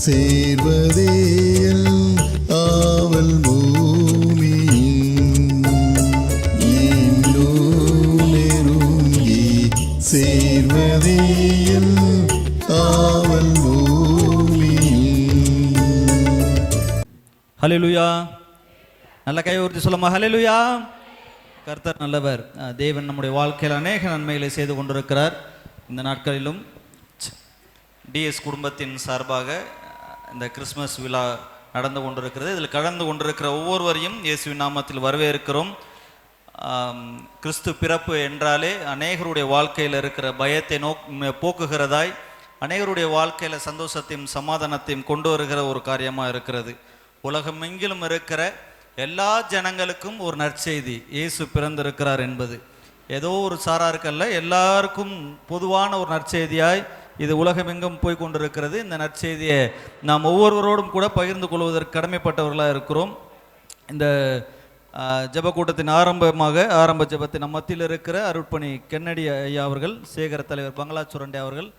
சேர்வதேயல் ஆவல் பூமியின் இன்னும் நெருங்கி சேர்வதேயல் ஆவல் பூமியின். ஹல்லேலூயா. நல்ல கை உறுதி சொல்லுமா ஹல்லேலூயா. கர்த்தர் நல்லவர். தேவன் நம்முடைய வாழ்க்கையில் அநேக நன்மைகளை செய்து கொண்டிருக்கிறார். இந்த நாட்களிலும் டிஎஸ் குடும்பத்தின் சார்பாக இந்த கிறிஸ்மஸ் விழா நடந்து கொண்டிருக்கிறது. இதில் கலந்து கொண்டிருக்கிற ஒவ்வொருவரையும் இயேசுவின் நாமத்தில் வரவேற்கிறோம். கிறிஸ்து பிறப்பு என்றாலே அநேகருடைய வாழ்க்கையில் இருக்கிற பயத்தை போக்குகிறதாய், அநேகருடைய வாழ்க்கையில் சந்தோஷத்தையும் சமாதானத்தையும் கொண்டு வருகிற ஒரு காரியமாக இருக்கிறது. உலகமெங்கிலும் இருக்கிற எல்லா ஜனங்களுக்கும் ஒரு நற்செய்தி, இயேசு பிறந்திருக்கிறார் என்பது ஏதோ ஒரு சாராருக்கல்ல, எல்லாருக்கும் பொதுவான ஒரு நற்செய்தியாய் இது உலகமெங்கும் போய் கொண்டிருக்கிறது. இந்த நற்செய்தியை நாம் ஒவ்வொருவரோடும் கூட பகிர்ந்து கொள்வதற்கு கடமைப்பட்டவர்களாக இருக்கிறோம். இந்த ஜப கூட்டத்தின் ஆரம்ப ஜபத்தின் மத்தியில் இருக்கிற அருட்பணி கென்னடி ஐயா அவர்கள், சேகர தலைவர் பங்களா சுரண்டை அவர்கள்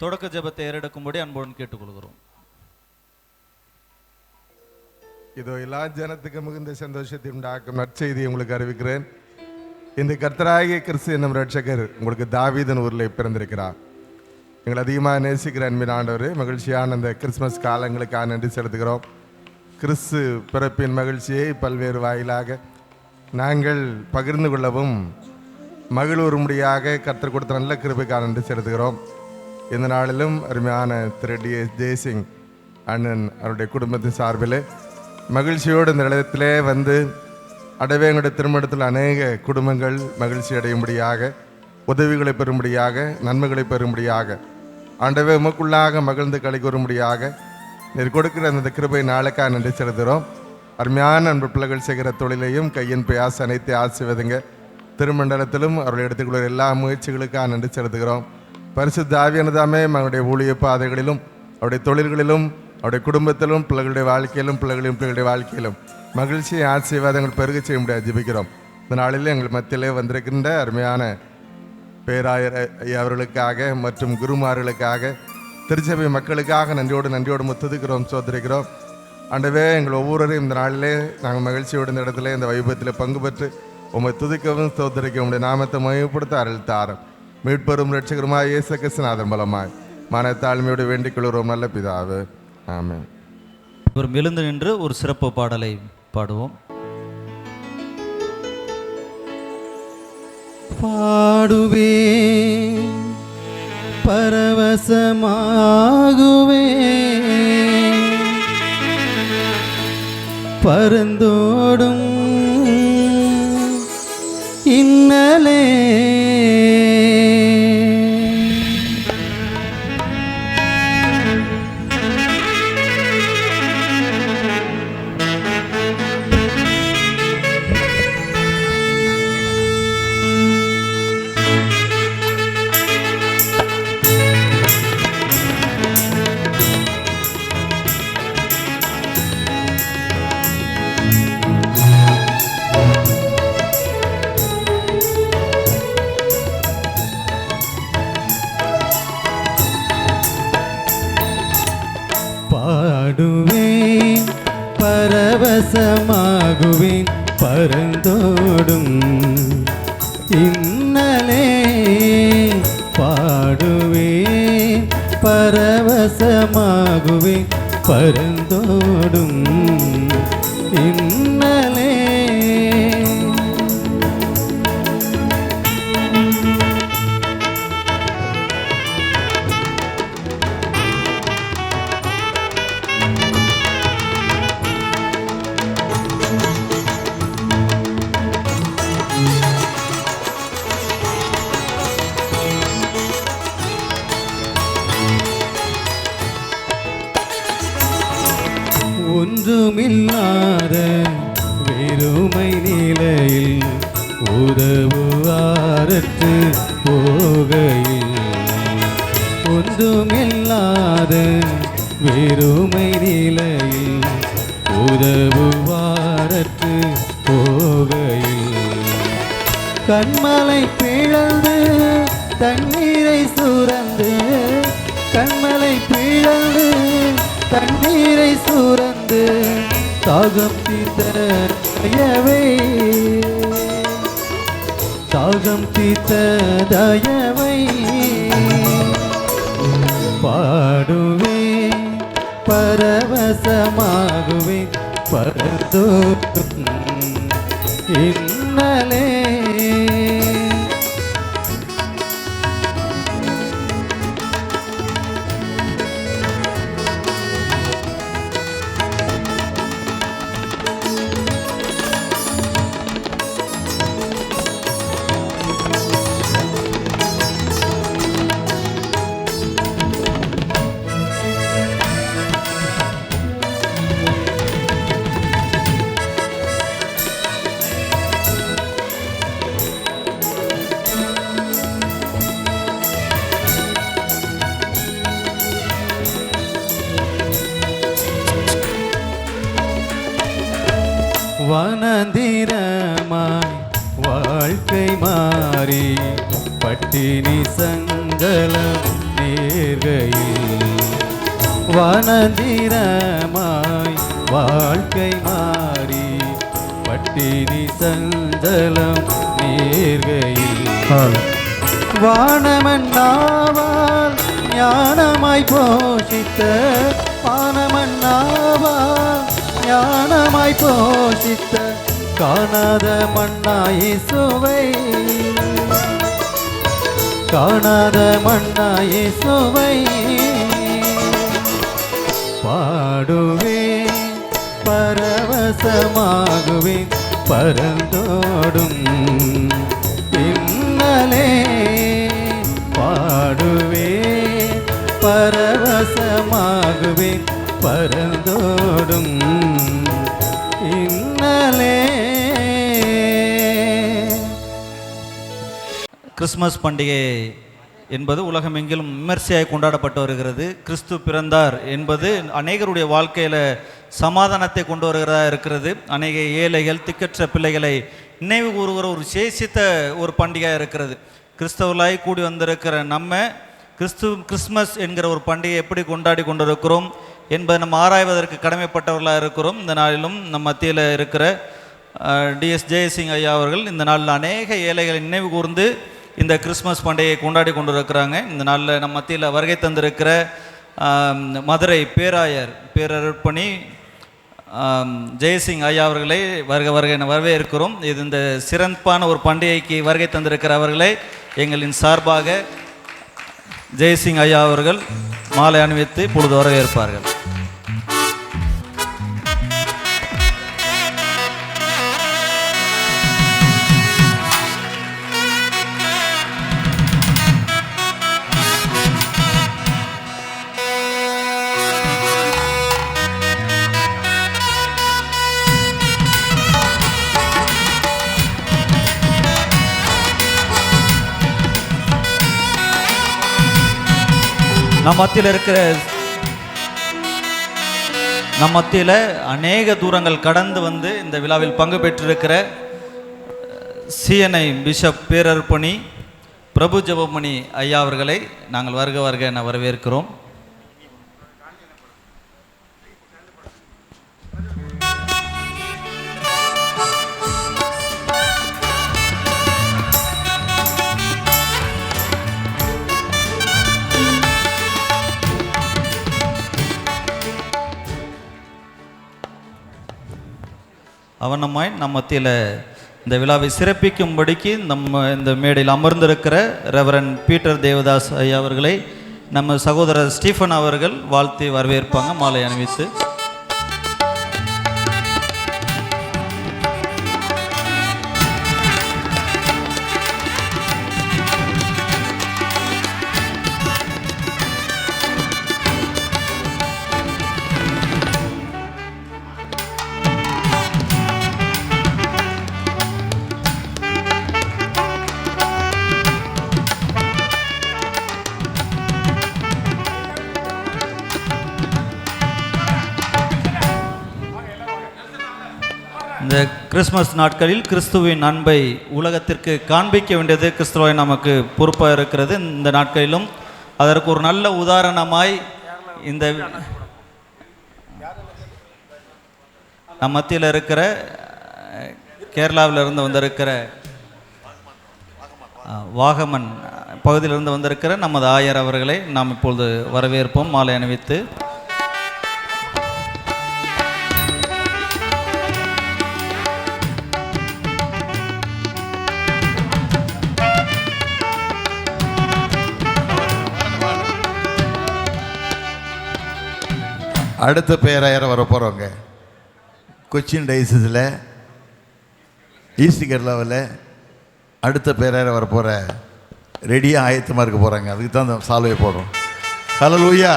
தொடக்க ஜபத்தை ஏறெடுக்கும்படி அன்புடன் கேட்டுக்கொள்கிறோம். இதோ எல்லா ஜனத்துக்கு மிகுந்த சந்தோஷத்தை உண்டாக்கும் நற்செய்தியை உங்களுக்கு அறிவிக்கிறேன். இந்த கர்த்தராகிய கிறிஸ்து என்னும் ரட்சகர் உங்களுக்கு தாவீதின் ஊரில் பிறந்திருக்கிறார். எங்களை அதிகமாக நேசிக்கிற அன்பின் ஆண்டவர், மகிழ்ச்சியான இந்த கிறிஸ்மஸ் காலங்களுக்காக நன்றி செலுத்துகிறோம். கிறிஸ்து பிறப்பின் மகிழ்ச்சியை பல்வேறு வாயிலாக நாங்கள் பகிர்ந்து கொள்ளவும் மகிழ்வுறும்படியாக கர்த்தர் கொடுத்த நல்ல கிருபைக்காக நன்றி செலுத்துகிறோம். இந்த நாளிலும் அருமையான திரு டிஎஸ் ஜெய்சிங் அண்ணன் அவருடைய குடும்பத்தின் சார்பில் மகிழ்ச்சியோடு இந்த இடத்திலே வந்து அடவே எங்களுடைய திருமணத்தில் அநேக குடும்பங்கள் மகிழ்ச்சி அடையும்படியாக, உதவிகளை பெறும்படியாக, நன்மைகளை பெறும்படியாக, ஆண்டவே உமக்குள்ளாக மகிழ்ந்து களி கூறும்படியாக நீர் கொடுக்கிற அந்த கிருபை நாளுக்காக நன்றி செலுத்துகிறோம். அருமையான அன்பு பிள்ளைகள் செய்கிற தொழிலையும் கையின் பிரயாச அனைத்து ஆசீர்வதிங்க. திருமண்டலத்திலும் அவர்கள் எடுத்துக்கொள்ள எல்லா முயற்சிகளுக்காக நன்றி செலுத்துகிறோம். பரிசுத்த ஆவியானதாமே அவருடைய ஊழிய பாதைகளிலும், அவருடைய தொழில்களிலும், அவருடைய குடும்பத்திலும், பிள்ளைகளுடைய வாழ்க்கையிலும், பிள்ளைகளுடைய வாழ்க்கையிலும் மகிழ்ச்சியை ஆசீர்வாதங்கள் பெருக செய்ய முடியாது ஜெபிக்கிறோம். இந்த நாளில் எங்கள் மத்தியிலே வந்திருக்கின்ற அருமையான பேராயர் அவர்களுக்காக மற்றும் குருமார்களுக்காக, திருச்சபை மக்களுக்காக நன்றியோடு முத்துதுக்கிறோம், சோதரிக்கிறோம். ஆண்டவே எங்கள் ஒவ்வொருவரையும் இந்த நாளிலே நாங்கள் மகிழ்ச்சியோடு இந்த இடத்துல இந்த வைபவத்தில் பங்கு பெற்று உம்மை துதிக்கவும் சோதரிக்கவும் உடைய நாமத்தை மகிமைப்படுத்த அருள் தாரும். மீட்பெரும் ரட்சகருமாய் இயேசு கிறிஸ்துவின் மூலமாய் மனத்தாழ்மையோடு வேண்டிக் கொள்கிறோம் நல்ல பிதாவே, ஆமென். இவர் எழுந்து நின்று ஒரு சிறப்பு பாடலை பாடுவோம். பாடுவேன், பரவசமாகுவேன், பரந்தோடும் இன்னலே பாடுவேன், பரவசமாகுவேன், பரந்தோடும் இன்னலே. பாடுவேன், பரவசமாகுவேன், பரந்தோடும் இன்னலே. ஒன்றுமில்லாத வெறுமை நிலையில் உதவுவாரற்று போகையில், ஒன்றுமில்லாத வெறுமை நிலையில் உதவுவாரற்று போகையில், கண்மலை பிளந்து தண்ணீரை சுரந்து, கண்மலை பிளந்து தண்ணீரை சுரந்து, தாகம் தீர்த்த தயவை, தாகம் தீர்த்த தயவை பாடுவேன், பரவசமாகுவேன், பரதோடும் இன்னலே. வனந்திரமாய் வாழ்க்கை மாறி பட்டினி சஞ்சலம் நேர்கையில், வனந்திரமாய் வாழ்க்கை மாறி பட்டினி சஞ்சலம் நேர்கையில், வானமன்னாவால் ஞானமாய் போஷித்த, வானமன்னாவால் ஞானமாய் போஷித்த காணாத மண்ணாய் சுவை, காணாத மண்ணாய் சுவை பாடுவேன், பரவசமாகுவேன், பரந்தோடும் இன்னலே பாடுவேன், பரவசமாகுவேன், பரந்தோடும் இன்னலே. கிறிஸ்மஸ் பண்டிகை என்பது உலகமெங்கிலும் விமர்சையாக கொண்டாடப்பட்டு வருகிறது. கிறிஸ்து பிறந்தார் என்பது அநேகருடைய வாழ்க்கையில் சமாதானத்தை கொண்டு வருகிறதா இருக்கிறது. அநேக ஏழைகள் திக்கற்ற பிள்ளைகளை நினைவு கூறுகிற ஒரு சேசித்த ஒரு பண்டிகையாக இருக்கிறது. கிறிஸ்தவர்களாய் கூடி வந்திருக்கிற நம்ம கிறிஸ்மஸ் என்கிற ஒரு பண்டிகை எப்படி கொண்டாடி கொண்டிருக்கிறோம் என்பதை நம்ம ஆராய்வதற்கு கடமைப்பட்டவர்களாக இருக்கிறோம். இந்த நாளிலும் நம் மத்தியில் இருக்கிற டிஎஸ் ஜெயசிங் ஐயா அவர்கள் இந்த நாளில் அநேக ஏழைகளை நினைவு கூர்ந்து இந்த கிறிஸ்மஸ் பண்டிகையை கொண்டாடி கொண்டிருக்கிறாங்க. இந்த நாளில் நம் மத்தியில் வருகை தந்திருக்கிற மதுரை பேராயர் பேரர்ப்பணி ஜெயசிங் ஐயா அவர்களை வருகை வரவேற்கிறோம். இது இந்த சிறப்பான ஒரு பண்டிகைக்கு வருகை தந்திருக்கிற அவர்களை எங்களின் சார்பாக ஜெயசிங் ஐயா அவர்கள் மாலை அணிவித்து பொழுது வரவேற்பார்கள். நம் மத்தியில் அநேக தூரங்கள் கடந்து வந்து இந்த விழாவில் பங்கு பெற்றிருக்கிற சிஎன்ஐ பிஷப் பேரர்ப்பணி பிரபு ஜெபமணி ஐயா அவர்களை நாங்கள் வருக என வரவேற்கிறோம். அவனமாய் நம் மத்தியில் இந்த விழாவை சிறப்பிக்கும்படிக்கு நம்ம இந்த மேடையில் அமர்ந்திருக்கிற ரெவரன் பீட்டர் தேவதாஸ் ஐயா அவர்களை நம்ம சகோதரர் ஸ்டீஃபன் அவர்கள் வாழ்த்தி வரவேற்பாங்க மாலை அணிவித்து. கிறிஸ்மஸ் நாட்களில் கிறிஸ்துவின் அன்பை உலகத்திற்கு காண்பிக்க வேண்டியது கிறிஸ்துவை நமக்கு பொறுப்பாக இருக்கிறது. இந்த நாட்களிலும் அதற்கு ஒரு நல்ல உதாரணமாய் இந்த நம் மத்தியில் இருக்கிற கேரளாவில் இருந்து வந்திருக்கிற வாகமன் பகுதியிலிருந்து வந்திருக்கிற நமது ஆயர் அவர்களை நாம் இப்பொழுது வரவேற்போம். மாலை அணிவித்து அடுத்த பேராயர் வர போகிறவங்க கொச்சின் டைசிஸில் ஈஸ்ட் கேரளாவில் அடுத்த பேராயர் வர போகிற ரெடியாக ஆயத்தமாக இருக்க போகிறாங்க. அதுக்கு தான் அந்த சால்வை போடுறோம். ஹல்லேலூயா.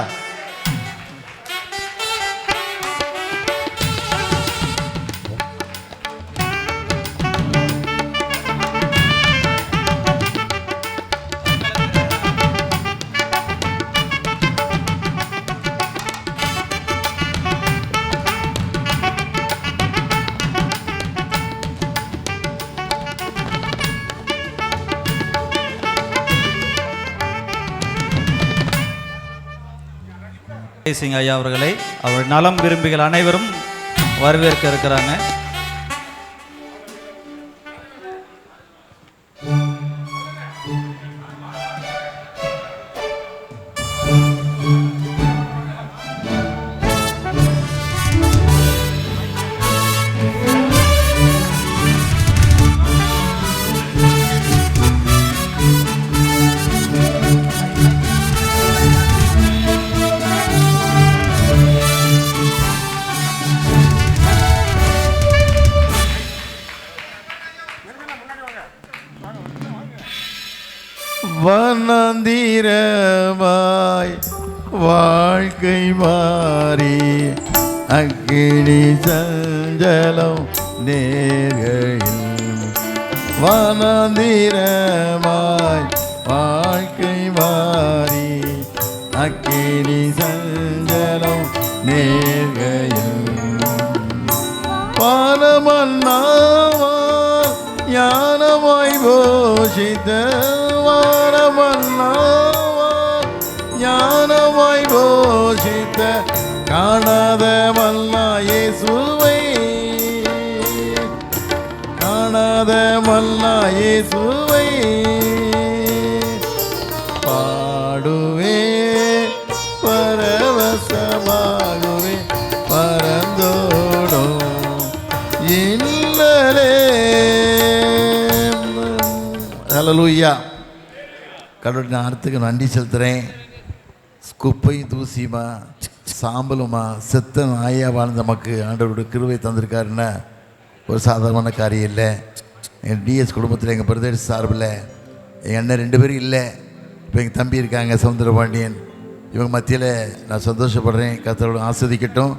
சிங் ஐயா அவர்களை அவர் நலம் விரும்பிகள் அனைவரும் வரவேற்க இருக்கிறாங்க. வனந்திரமாய் வாழ்க்கை மாறி அக்கினி சஞ்சலம் நேர்கையில் வனந்திரமாய் வாழ்க்கை மாறி அக்கினி சஞ்சலம் நேர்கையில் பானமன்னாவா ஞானமாய் போஷித்த ஞானமாய் போஷித்த காணாத மல்லா இயேசுவை காணாத மல்லா இயேசுவை பாடுவே பரவசமாகுவே பரந்தோடும் இன்னலே. ஹல்லேலூயா. கடவுளுடைய நாமத்துக்கு நன்றி செலுத்துகிறேன். குப்பை தூசியுமா சாம்பலுமா செத்த நாயா வாழ்ந்த நமக்கு ஆண்டவருடைய கிருபை தந்திருக்காருன்னா ஒரு சாதாரணமான காரியம் இல்லை. என் டிஎஸ் குடும்பத்தில் எங்கள் பிரதேச சார்பில் எங்கள் அண்ணன் 2 பேரும் இல்லை. இப்போ எங்கள் தம்பி இருக்காங்க சவுந்தரபாண்டியன். இவங்க மத்தியில் நான் சந்தோஷப்படுறேன். கர்த்தரோடு ஆஸ்வதிக்கட்டும்.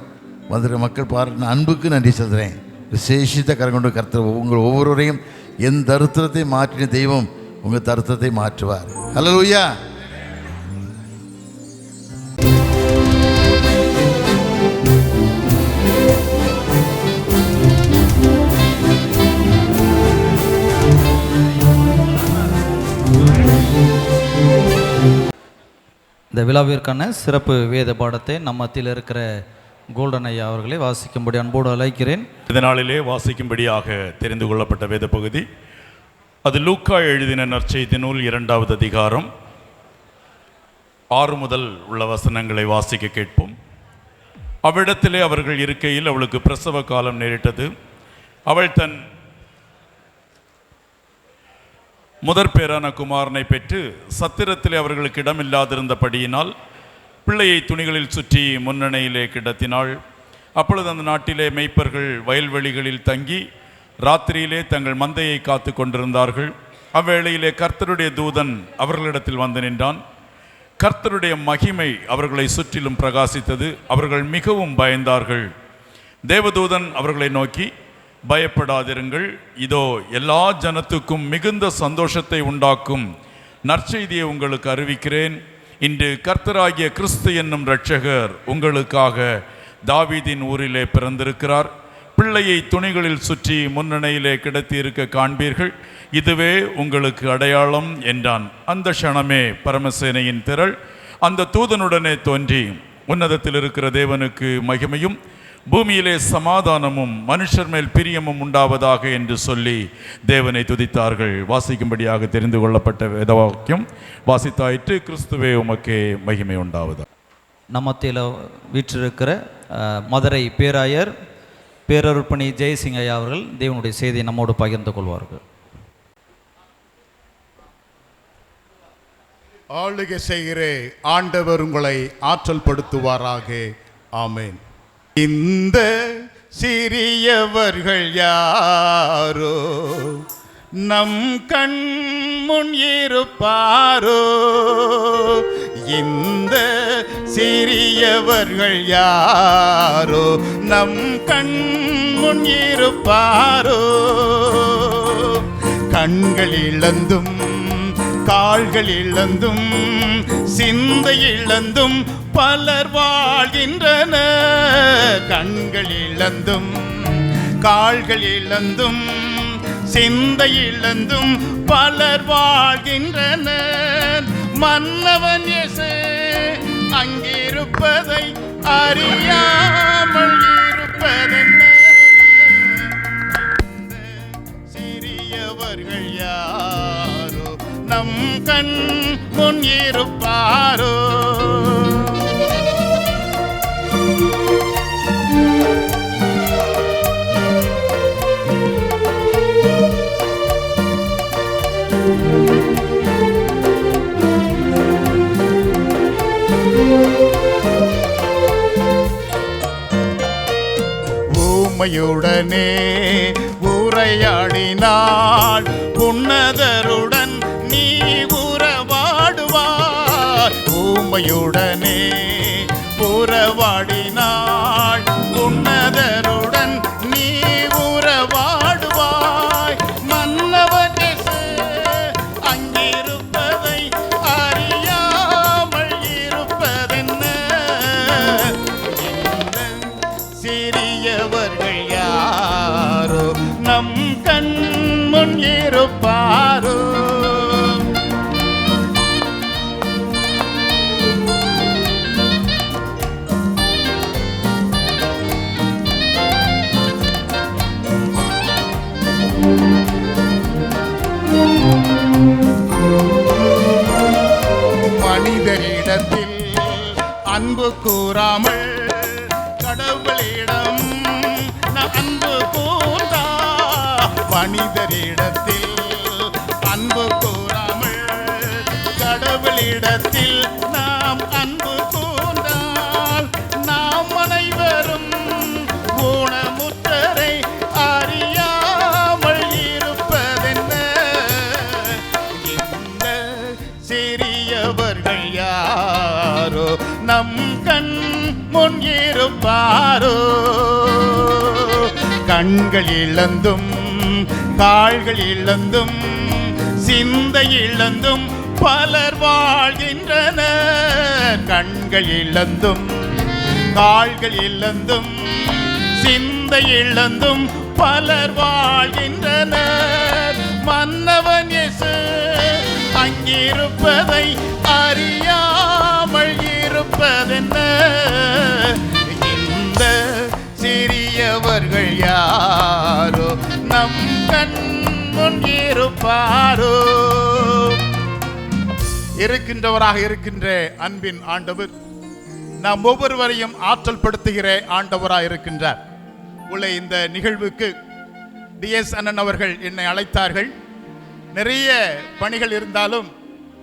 வந்துடுற மக்கள் பாராட்டின அன்புக்கு நன்றி செலுத்துகிறேன். விசேஷித்த கரங்கொண்டு கர்த்தர் உங்கள் ஒவ்வொருவரையும் என் தருத்திரத்தை மாற்றின தெய்வம் உங்கள் தருத்திரத்தை மாற்றுவார். ஹல்லேலூயா. இந்த விழாவிற்கான சிறப்பு வேத பாடத்தை நம் மத்தியில் இருக்கிற கோல்டன் ஐயா அவர்களை வாசிக்கும்படி அன்போடு அழைக்கிறேன். இந்த நாளிலே வாசிக்கும்படியாக தெரிந்து கொள்ளப்பட்ட வேத பகுதி அது லூக்கா எழுதின நற்செய்தி நூல் 2வது அதிகாரம் 6 முதல் உள்ள வசனங்களை வாசிக்க கேட்போம். அவ்விடத்திலே அவர்கள் இருக்கையில் அவளுக்கு பிரசவ காலம் நேரிட்டது. அவள் தன் முதற் பேரான குமாரனை பெற்று சத்திரத்திலே அவர்களுக்கு இடமில்லாதிருந்தபடியினால் பிள்ளையை துணிகளில் சுற்றி முன்னணியிலே கிடத்தினாள். அப்பொழுது அந்த நாட்டிலே மேய்ப்பர்கள் வயல்வெளிகளில் தங்கி ராத்திரியிலே தங்கள் மந்தையை காத்து கொண்டிருந்தார்கள். அவ்வேளையிலே கர்த்தருடைய தூதன் அவர்களிடத்தில் வந்து நின்றான். கர்த்தருடைய மகிமை அவர்களை சுற்றிலும் பிரகாசித்தது. அவர்கள் மிகவும் பயந்தார்கள். தேவதூதன் அவர்களை நோக்கி, பயப்படாதிருங்கள், இதோ எல்லா ஜனத்துக்கும் மிகுந்த சந்தோஷத்தை உண்டாக்கும் நற்செய்தியை உங்களுக்கு அறிவிக்கிறேன். இன்று கர்த்தராகிய கிறிஸ்து என்னும் இரட்சகர் உங்களுக்காக தாவீதின் ஊரிலே பிறந்திருக்கிறார். பிள்ளையை துணிகளில் சுற்றி முன்னணியிலே கிடத்தி இருக்க காண்பீர்கள். இதுவே உங்களுக்கு அடையாளம் என்றான். அந்த க்ஷணமே பரமசேனையின் திரள் அந்த தூதனுடனே தோன்றி, உன்னதத்தில் இருக்கிற தேவனுக்கு மகிமையும் பூமியிலே சமாதானமும் மனுஷர் மேல் பிரியமும் உண்டாவதாக என்று சொல்லி தேவனை துதித்தார்கள். வாசிக்கும்படியாக தெரிந்து கொள்ளப்பட்ட வேதவாக்கியம் வாசித்தாயிற்று. கிறிஸ்துவே உமக்கே மகிமை உண்டாவதா. நம்மத்தில வீற்றிருக்கிற மதுரை பேராயர் பேரருப்பணி ஜெயசிங் ஐயா அவர்கள் தேவனுடைய செய்தியை நம்மோடு பகிர்ந்து கொள்வார்கள். ஆளுகை செய்கிற ஆண்டவர் உங்களை ஆற்றல் படுத்துவாராக. ஆமென். இந்த சிறியவர்கள் யாரோ நம் கண் முன் இருப்பாரோ, இந்த சிறியவர்கள் யாரோ நம் கண் முன் இருப்பாரோ, கண்கள் இழந்தும் கால்கள் இழந்தும் சிந்தை இழந்தும் பலர் வாழ்கின்றன, கண்கள் இழந்தும் கால்கள் இழந்தும் சிந்தை இழந்தும் பலர் வாழ்கின்றன. மன்னவன் இயேசு அங்கிருப்பதை அறியாமல் இருப்பதென்ன, சிறியவர்கள் யாரோ நம் கண் முன் இருப்பாரோ. ஊமையுடனே உரையாடினாள் உன்னதருடன் நீ உறவாடுவாய், ஊமையுடனே உறவாடினாள் உன்னதருடன் நீ உறவாடுவாய், மன்னவன் இயேசு அங்கிருப்பதை அறியாமல் இருப்பதென்ன, இந்த சிறியவர்கள் யாரோ நம் கண் முன் இருப்பாரோ. மனிதரிடத்தில் அன்பு கூறாமல் கடவுளிடம் நாம் அன்பு கூர்ந்தா, மனிதரிடத்தில் அன்பு கூறாமல் கடவுளிடத்தில் நாம் அன்பு கூர்ந்தால் நாம் அனைவரும் ஊனமுற்றரை அறியாமல் இருப்பதென்ன, இந்த சிறியவர்கள் யாரோ நம் கண் முன் இருப்பாரோ, கண்கள் இழந்தும் கால்கள் இழந்தும் சிந்தை இழந்தும் பலர் வாழ்கின்றன, கண்கள் இழந்தும் கால்கள் இழந்தும் சிந்தை இழந்தும் பலர் வாழ்கின்றனர், மன்னவன் இயேசு அங்கிருப்பதை அறியாமல் இருப்பதென்ன, இந்த சிறியவர்கள் யாரோ நம் கண் முன் இருப்பாரோ. இருக்கின்றவராக இருக்கின்ற அன்பின் ஆண்டவர் நாம் ஒவ்வொருவரையும் ஆற்றல் படுத்துகிற ஆண்டவராக இருக்கின்றார். உள்ள இந்த நிகழ்வுக்கு டிஎஸ் அண்ணன் அவர்கள் என்னை அழைத்தார்கள். நிறைய பணிகள் இருந்தாலும்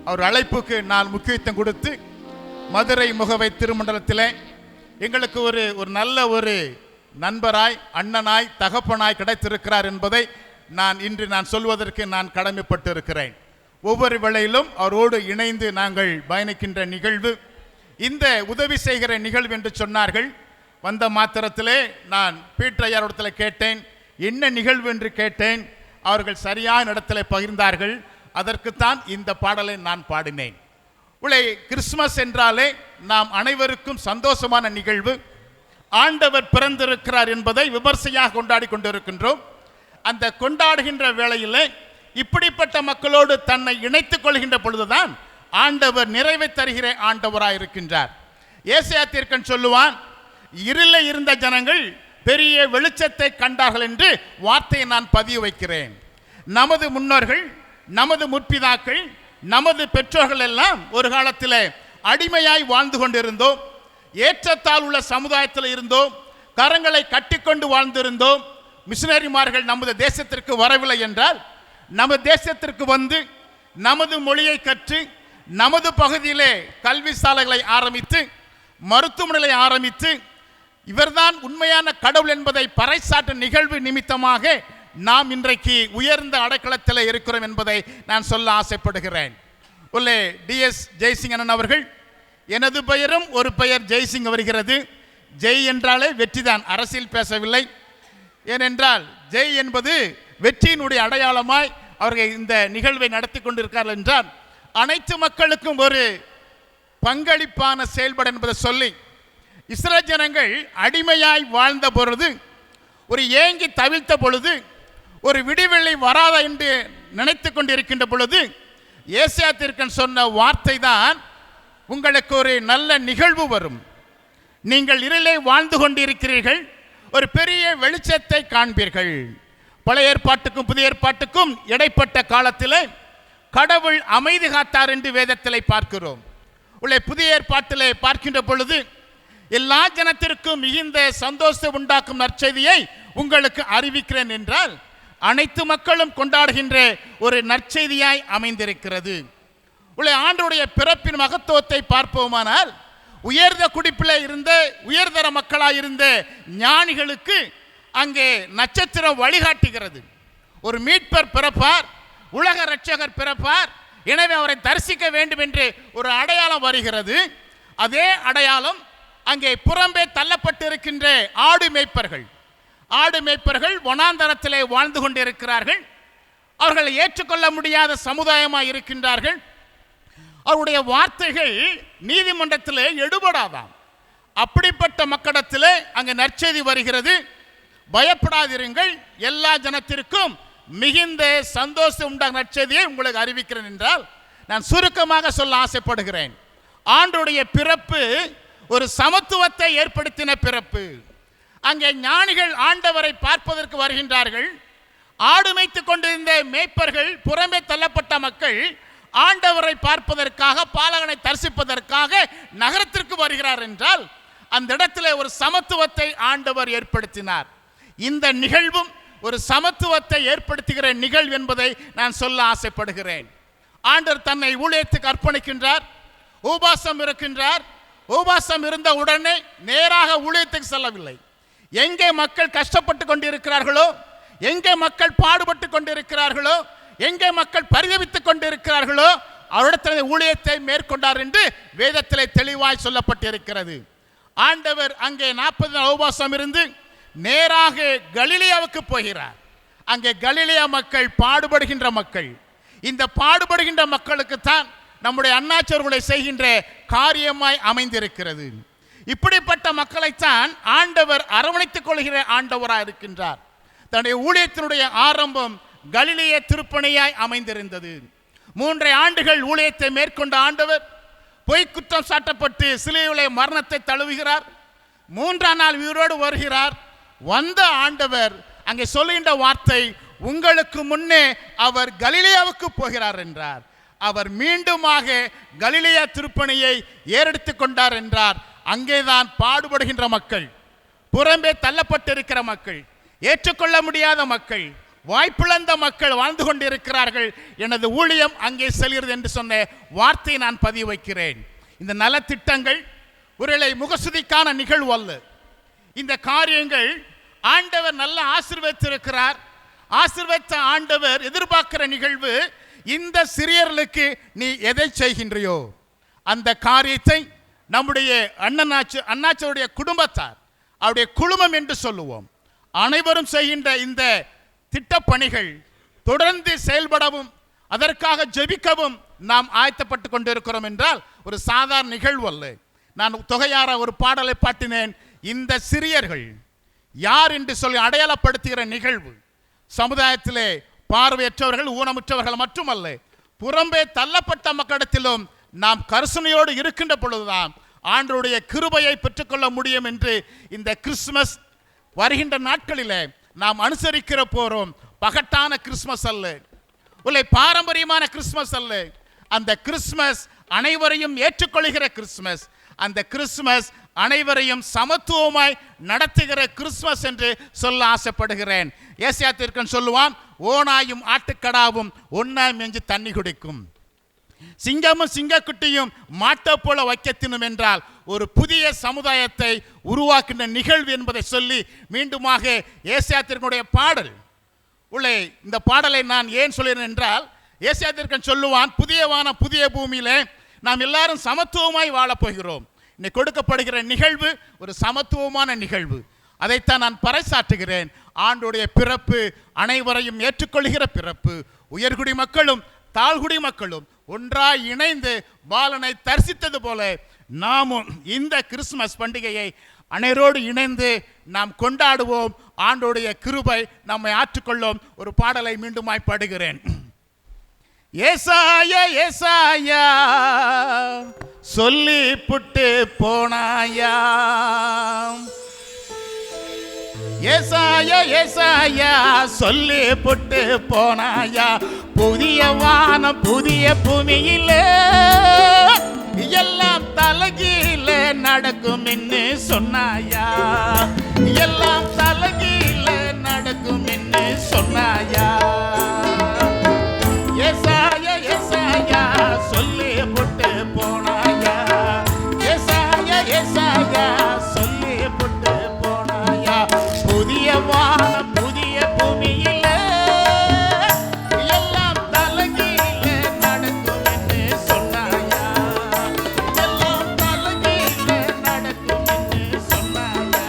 அவர் அழைப்புக்கு நான் முக்கியத்துவம் கொடுத்து மதுரை முகவை திருமண்டலத்தில் எங்களுக்கு ஒரு நல்ல ஒரு நண்பராய் அண்ணனாய் தகப்பனாய் கிடைத்திருக்கிறார் என்பதை இன்று நான் சொல்வதற்கு நான் கடமைப்பட்டு இருக்கிறேன். ஒவ்வொரு வேளையிலும் அவரோடு இணைந்து நாங்கள் பயணிக்கின்ற நிகழ்வு இந்த உதவி செய்கிற நிகழ்வு என்று சொன்னார்கள். வந்த மாத்திரத்திலே நான் பீட்டர் ஐயாரிடத்தில் கேட்டேன், என்ன நிகழ்வு என்று கேட்டேன். அவர்கள் சரியான இடத்துல பகிர்ந்தார்கள். அதற்குத்தான் இந்த பாடலை நான் பாடினேன். கிறிஸ்துமஸ் என்றாலே நாம் அனைவருக்கும் சந்தோஷமான நிகழ்வு. ஆண்டவர் பிறந்திருக்கிறார் என்பதை விமர்சையாக கொண்டாடி கொண்டிருக்கின்றோம். அந்த கொண்டாடுகின்ற வேளையில் இப்படிப்பட்ட மக்களோடு தன்னை இணைத்துக் கொள்கின்ற பொழுதுதான் ஆண்டவர் நிறைவை தருகிற ஆண்டவராக இருக்கின்றார். ஏசாயா தீர்க்கன் சொல்லுவான், இருளில் இருந்த ஜனங்கள் பெரிய வெளிச்சத்தை கண்டார்கள் என்று வார்த்தையை நான் பதிவு வைக்கிறேன். நமது முன்னோர்கள், நமது முற்பிதாக்கள், நமது பெற்றோர்கள் எல்லாம் ஒரு காலத்தில் அடிமையாய் வாழ்ந்து கொண்டிருந்தோம். ஏற்றத்தால் உள்ள சமுதாயத்தில் இருந்தோம். கரங்களை கட்டிக்கொண்டு வாழ்ந்திருந்தோம். மிஷனரிமார்கள் நமது தேசத்திற்கு வரவில்லை என்றால் நமது தேசத்திற்கு வந்து நமது மொழியை கற்று நமது பகுதியிலே கல்வி சாலைகளை ஆரம்பித்து மருத்துவமனைகளை ஆரம்பித்து இவர்தான் உண்மையான கடவுள் என்பதை பறைசாற்றும் நிகழ்வு நிமித்தமாக நாம் இன்றைக்கு உயர்ந்த அடைக்கலத்தில் இருக்கிறோம் என்பதை நான் சொல்ல ஆசைப்படுகிறேன். உள்ளே டிஎஸ் ஜெய்சிங் அண்ணன் அவர்கள், எனது பெயரும் ஒரு பெயர் ஜெய்சிங் வருகிறது. ஜெய் என்றாலே வெற்றிதான், அரசியல் பேசவில்லை. ஏனென்றால் ஜெய் என்பது வெற்றியினுடைய அடையாளமாய் அவர்கள் இந்த நிகழ்வை நடத்தி கொண்டிருக்கிறார்கள் என்றால் அனைத்து மக்களுக்கும் ஒரு பங்களிப்பான செயல்பாடு என்பதை சொல்லி, இஸ்ரேல் ஜனங்கள் அடிமையாய் வாழ்ந்த பொழுது, ஒரு ஏங்கி தவிழ்த்த பொழுது, ஒரு விடிவெள்ளி வராதா என்று நினைத்து கொண்டிருக்கின்ற பொழுது ஏசாயா தீர்க்கன் சொன்ன வார்த்தை தான், உங்களுக்கு ஒரு நல்ல நிகழ்வு வரும், நீங்கள் இருளை வாழ்ந்து கொண்டிருக்கிறீர்கள், ஒரு பெரிய வெளிச்சத்தை காண்பீர்கள். பழைய ஏற்பாட்டுக்கும் புதிய ஏற்பாட்டுக்கும் இடைப்பட்ட காலத்தில் கடவுள் அமைதி காத்தார் என்று வேதத்திலே பார்க்கிறோம். உள்ளே புதிய ஏற்பாட்டிலே பார்க்கின்ற பொழுது, எல்லா ஜனத்திற்கும் மிகுந்த சந்தோஷம் உண்டாக்கும் நற்செய்தியை உங்களுக்கு அறிவிக்கிறேன் என்றால் அனைத்து மக்களும் கொண்டாடுகின்ற ஒரு நற்செய்தியாய் அமைந்திருக்கிறது. உள்ளே ஆண்டவருடைய பிறப்பின் மகத்துவத்தை பார்ப்போமானால், உயர்ந்த குடிப்பில் இருந்த உயர்தர மக்களாயிருந்த ஞானிகளுக்கு அங்கே நட்சத்திரம் வழிகாட்டுகிறது. ஒரு மீட்பர் பிறப்பார், உலக இரட்சகர் பிறப்பார், எனவே அவரை தரிசிக்க வேண்டும் என்று ஒரு அடையாளம் வருகிறது. அதே அடையாளம் அங்கே புறம்பே தள்ளப்பட்டு இருக்கின்ற ஆடு மேய்ப்பர்கள் வனாந்தரத்திலே வாழ்ந்து கொண்டிருக்கிறார்கள். அவர்கள் ஏற்றுக்கொள்ள முடியாத சமுதாயமாக இருக்கின்றார்கள். அவருடைய வார்த்தைகள் நீதிமன்றத்திலே எடுபடாதாம். அப்படிப்பட்ட மக்களிடத்திலே அங்கே நற்செய்தி வருகிறது, பயப்படாதிருங்கள், எல்லா ஜனத்திற்கும் மிகுந்த சந்தோஷம் உண்டாக நற்செய்தியை உங்களுக்கு அறிவிக்கிறேன் என்றால், நான் சுருக்கமாக சொல்ல ஆசைப்படுகிறேன். ஆண்டுடைய பிறப்பு ஒரு சமத்துவத்தை ஏற்படுத்தின பிறப்பு. அங்கே ஞானிகள் ஆண்டவரை பார்ப்பதற்கு வருகின்றார்கள். ஆடு மேய்த்துக் கொண்டிருந்த மேய்ப்பர்கள், புறம்பே தள்ளப்பட்ட மக்கள் ஆண்டவரை பார்ப்பதற்காக, பாலகனை தரிசிப்பதற்காக நகரத்திற்கு வருகிறார் என்றால் அந்த இடத்துல ஒரு சமத்துவத்தை ஆண்டவர் ஏற்படுத்தினார். இந்த நிகழ்வும் ஒரு சமத்துவத்தை ஏற்படுத்துகிற நிகழ்வு என்பதை நான் சொல்ல ஆசைப்படுகிறேன். ஆண்டவர் தன்னை ஊழியத்துக்கு அர்ப்பணிக்கின்றார், உபவாசம் இருக்கின்றார். உபவாசம் இருந்த உடனே நேராக ஊழியத்துக்கு செல்லவில்லை. எங்கே மக்கள் கஷ்டப்பட்டு கொண்டிருக்கிறார்களோ, எங்கே மக்கள் பாடுபட்டு கொண்டிருக்கிறார்களோ, எங்கே மக்கள் பரிதவித்துக் கொண்டிருக்கிறார்களோ அவரிடத்தில் ஊழியத்தை மேற்கொண்டார் என்று வேதத்திலே தெளிவாய் சொல்லப்பட்டிருக்கிறது. ஆண்டவர் அங்கே 40 நாள் உபவாசம் இருந்து நேராக கலிலேயாவுக்கு போகிறார். அங்கே கலிலேயா மக்கள் பாடுபடுகின்ற மக்கள். இந்த பாடுபடுகின்ற மக்களுக்கு தான் நம்முடைய அண்ணாச்சவர்களை செய்கின்ற காரியமாய் அமைந்திருக்கிறது. இப்படிப்பட்ட மக்களைத்தான் ஆண்டவர் அரவணைத்துக் கொள்கிற ஆண்டவராக இருக்கின்றார். தன்னுடைய ஊழியத்தினுடைய ஆரம்பம் கலிலேய திருப்பணியாய் அமைந்திருந்தது. 3 ஆண்டுகள் ஊழியத்தை மேற்கொண்ட ஆண்டவர் பொய் குற்றம் சாட்டப்பட்டு சிலுவையிலே மரணத்தை தழுவுகிறார். 3ஆம் நாள் உயிரோடு வருகிறார். வந்த ஆண்டவர் அங்கே சொல்லுகின்ற வார்த்தை, உங்களுக்கு முன்னே அவர் கலிலேயாவுக்கு போகிறார் என்றார். அவர் மீண்டுமாக கலிலேயா திருப்பணியை ஏறெடுத்துக் கொண்டார் என்றார். அங்கேதான் பாடுபடுகின்ற மக்கள், புறம்பே தள்ளப்பட்டிருக்கிற மக்கள், ஏற்றுக்கொள்ள முடியாத மக்கள், வாய்ப்பிழந்த மக்கள் வாழ்ந்து கொண்டிருக்கிறார்கள். எனது ஊழியம் அங்கே செல்கிறது என்று சொன்ன வார்த்தையை நான் பதிவு வைக்கிறேன். இந்த நலத்திட்டங்கள் ஒருவேளை முகசுதிக்கான நிகழ்வு அல்ல. இந்த காரியங்கள் ஆண்டவர் நல்ல ஆசீர்வதித்திருக்கிறார். ஆசீர்வதித்த ஆண்டவர் எதிர்பார்க்கிற நிகழ்வு, இந்த சிறியர்களுக்கு நீ எதை செய்கின்றையோ அந்த காரியத்தை நம்முடைய அண்ணாச்சியுடைய குடும்பத்தார், அவருடைய குழுமம் என்று சொல்லுவோம், அனைவரும் செய்கின்ற இந்த திட்டப்பணிகள் தொடர்ந்து செயல்படவும் அதற்காக ஜெபிக்கவும் நாம் ஆயத்தப்பட்டு கொண்டிருக்கிறோம் என்றால் ஒரு சாதாரண நிகழ்வு அல்ல. நான் தொகையார ஒரு பாடலை பாட்டினேன், இந்த சிறியர்கள் யார் என்று சொல்லி அடையாளப்படுத்துகிற நிகழ்வு சமுதாயத்திலே பார்வையற்றவர்கள், ஊனமுற்றவர்கள் மட்டுமல்ல, புறம்பே தள்ளப்பட்ட மக்களிடத்திலும் நாம் கருசனையோடு இருக்கின்ற பொழுதுதான் ஆண்டவருடைய கிருபையை பெற்றுக்கொள்ள முடியும் என்று இந்த கிறிஸ்துமஸ் வருகின்ற நாட்களிலே நாம் அனுசரிக்கிற போறோம். பகட்டான கிறிஸ்துமஸ் அல்ல, இல்லை பாரம்பரியமான கிறிஸ்துமஸ் அல்ல. அந்த கிறிஸ்துமஸ் அனைவரையும் ஏற்றுக்கொள்கிற கிறிஸ்துமஸ், அந்த கிறிஸ்துமஸ் அனைவரையும் சமத்துவமாய் நடத்துகிற கிறிஸ்துமஸ் என்று சொல்ல ஆசைப்படுகிறேன். ஏசாயா தீர்க்கன் சொல்லுவான், ஓனாயும் ஆட்டுக்கடாவும் ஒன்னாய் மெஞ்சி தண்ணி குடிக்கும், சிங்கமும் சிங்கக்குட்டியும் மாட்டை போல வைக்க தின்னும் என்றால் ஒரு புதிய சமுதாயத்தை உருவாக்கின்ற நிகழ்வு என்பதை சொல்லி மீண்டுமாக ஏசாயா தீர்க்கனுடைய பாடல் உள்ளே இந்த பாடலை நான் ஏன் சொல்கிறேன் என்றால், ஏசாயா தீர்க்கன் சொல்லுவான், புதிய வானம் புதிய பூமியிலே நாம் எல்லாரும் சமத்துவமாய் வாழப்போகிறோம். இன்னைக்கு கொடுக்கப்படுகிற நிகழ்வு ஒரு சமத்துவமான நிகழ்வு. அதைத்தான் நான் பறைசாற்றுகிறேன். ஆண்டோடைய பிறப்பு அனைவரையும் ஏற்றுக்கொள்கிற பிறப்பு. உயர்குடி மக்களும் தாழ்குடி மக்களும் ஒன்றாய் இணைந்து பாலனை தரிசித்தது போல நாமும் இந்த கிறிஸ்துமஸ் பண்டிகையை அனைவரோடு இணைந்து நாம் கொண்டாடுவோம். ஆண்டோடைய கிருபை நம்மை ஆற்றுக்கொள்ளும். ஒரு பாடலை மீண்டுமாய் பாடுகிறேன். ஏசாயா ஏசாயா சொல்லி புட்டு போனாயா, ஏசாயா ஏசாயா சொல்லி புட்டு போனாயா, புதிய வானம் புதிய பூமியிலே எல்லாம் தலகீழ நடக்கும் என்று சொன்னாயா, எல்லாம் தலகீழ நடக்கும் என்று சொன்னாயா. ஏசாயா ஏசாயா சொல்லி புட்டு போனாயா, ஏசாயா ஏசாயா சொல்லி புட்டு போனாயா, புதிய வானம் புதிய பூமியில எல்லாம் தலகீழ நடக்கும் என்று சொன்னாயா, எல்லாம் தலகீழ நடக்கும் என்று சொன்னாயா.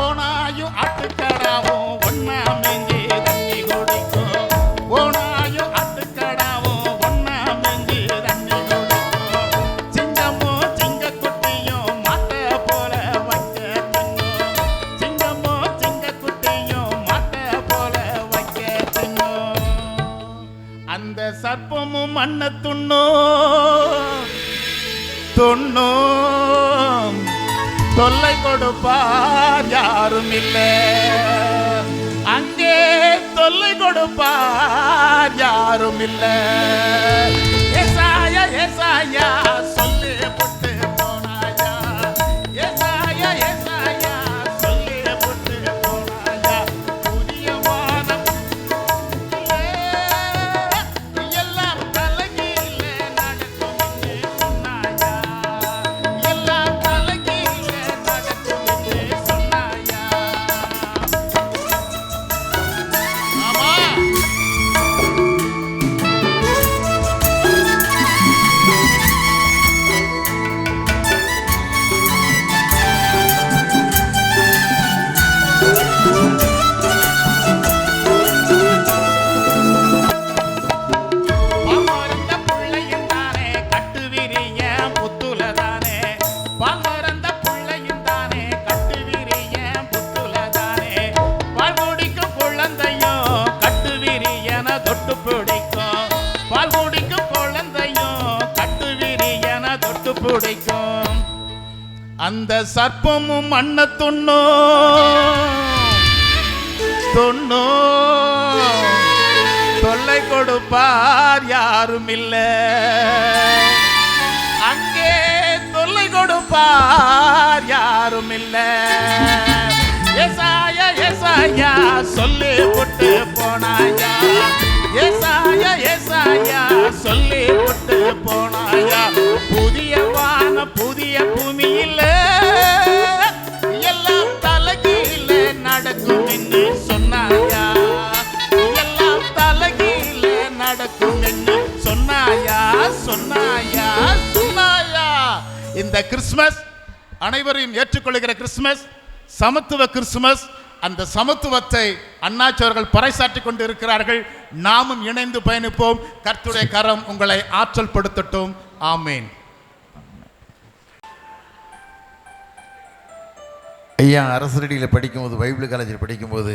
ஓனாயும் ஆட்டுக்கடாவும் ஒன்னா மெஞ்சி தண்ணி குடிக்கும், ஓனாயும் ஆட்டுக்கடாவும் ஒன்னா மெஞ்சி தண்ணி குடிக்கும், சிங்கமும் சிங்கக்குட்டியும் மாட்டை போல வைக்க தின்னும், சிங்கமும் சிங்கக்குட்டியும் மாட்டை போல வைக்க தின்னும், அந்த சர்ப்பமும் மண்ணை துண்ணும் துண்ணும், தொல்லை கொடுப்பார் யாரும் இல்லை, அங்கே தொல்லை கொடுப்பார் யாரும் இல்லை. ஏசாயா ஏசாயா சொல்லி புட்டு போனாயா, ஏசாயா ஏசாயா சொல்லி புட்டு போனாயா, புதிய வானம் எல்லாம் தலகீழ நடக்கும் என்று சொன்னாயா, எல்லாம் தலகீழ நடக்கும் என்று சொன்னாயா. ஆமா, பால்மறந்த பிள்ளையும் தானே கட்டுவிரிய புத்துலதானே, பால்மறந்த பிள்ளையும் தானே கட்டுவிரிய புத்துலதானே, பால் குடிக்கும் குழந்தையும் கட்டுவிரியன தொட்டு பிடிக்கும், பால் குடிக்கும் குழந்தையும் கட்டுவிரியன தொட்டு பிடிக்கும், அந்த சர்ப்பமும் மண்ணை துண்ணும் துண்ணும், தொல்லை கொடுப்பார் யாரும் இல்லை, அங்கே தொல்லை கொடுப்பார் யாரும் இல்லை. ஏசாயா ஏசாயா சொல்லி புட்டு போனாயா, ஏசாயா ஏசாயா சொல்லி புட்டு போனாயா, புதிய வானம் புதிய பூமியில எல்லாம் தலகீழ நடக்கும் என்று சொன்னாயா, எல்லாம் தலகீழ நடக்கும் என்று சொன்னாயா. சுனாயா. இந்த கிறிஸ்மஸ் அனைவரையும் ஏற்றுக்கொள்கிற கிறிஸ்மஸ், சமத்துவ கிறிஸ்மஸ். அந்த சமத்துவத்தை அண்ணாச்சி அவர்கள் பறைசாற்றி கொண்டு இருக்கிறார்கள். நாமும் இணைந்து பயணிப்போம். கர்த்தருடைய கரம் உங்களை ஆற்றல் படுத்தட்டும். ஆமேன். ஐயா அரசரடியில் படிக்கும்போது, பைபிள் காலேஜில் படிக்கும்போது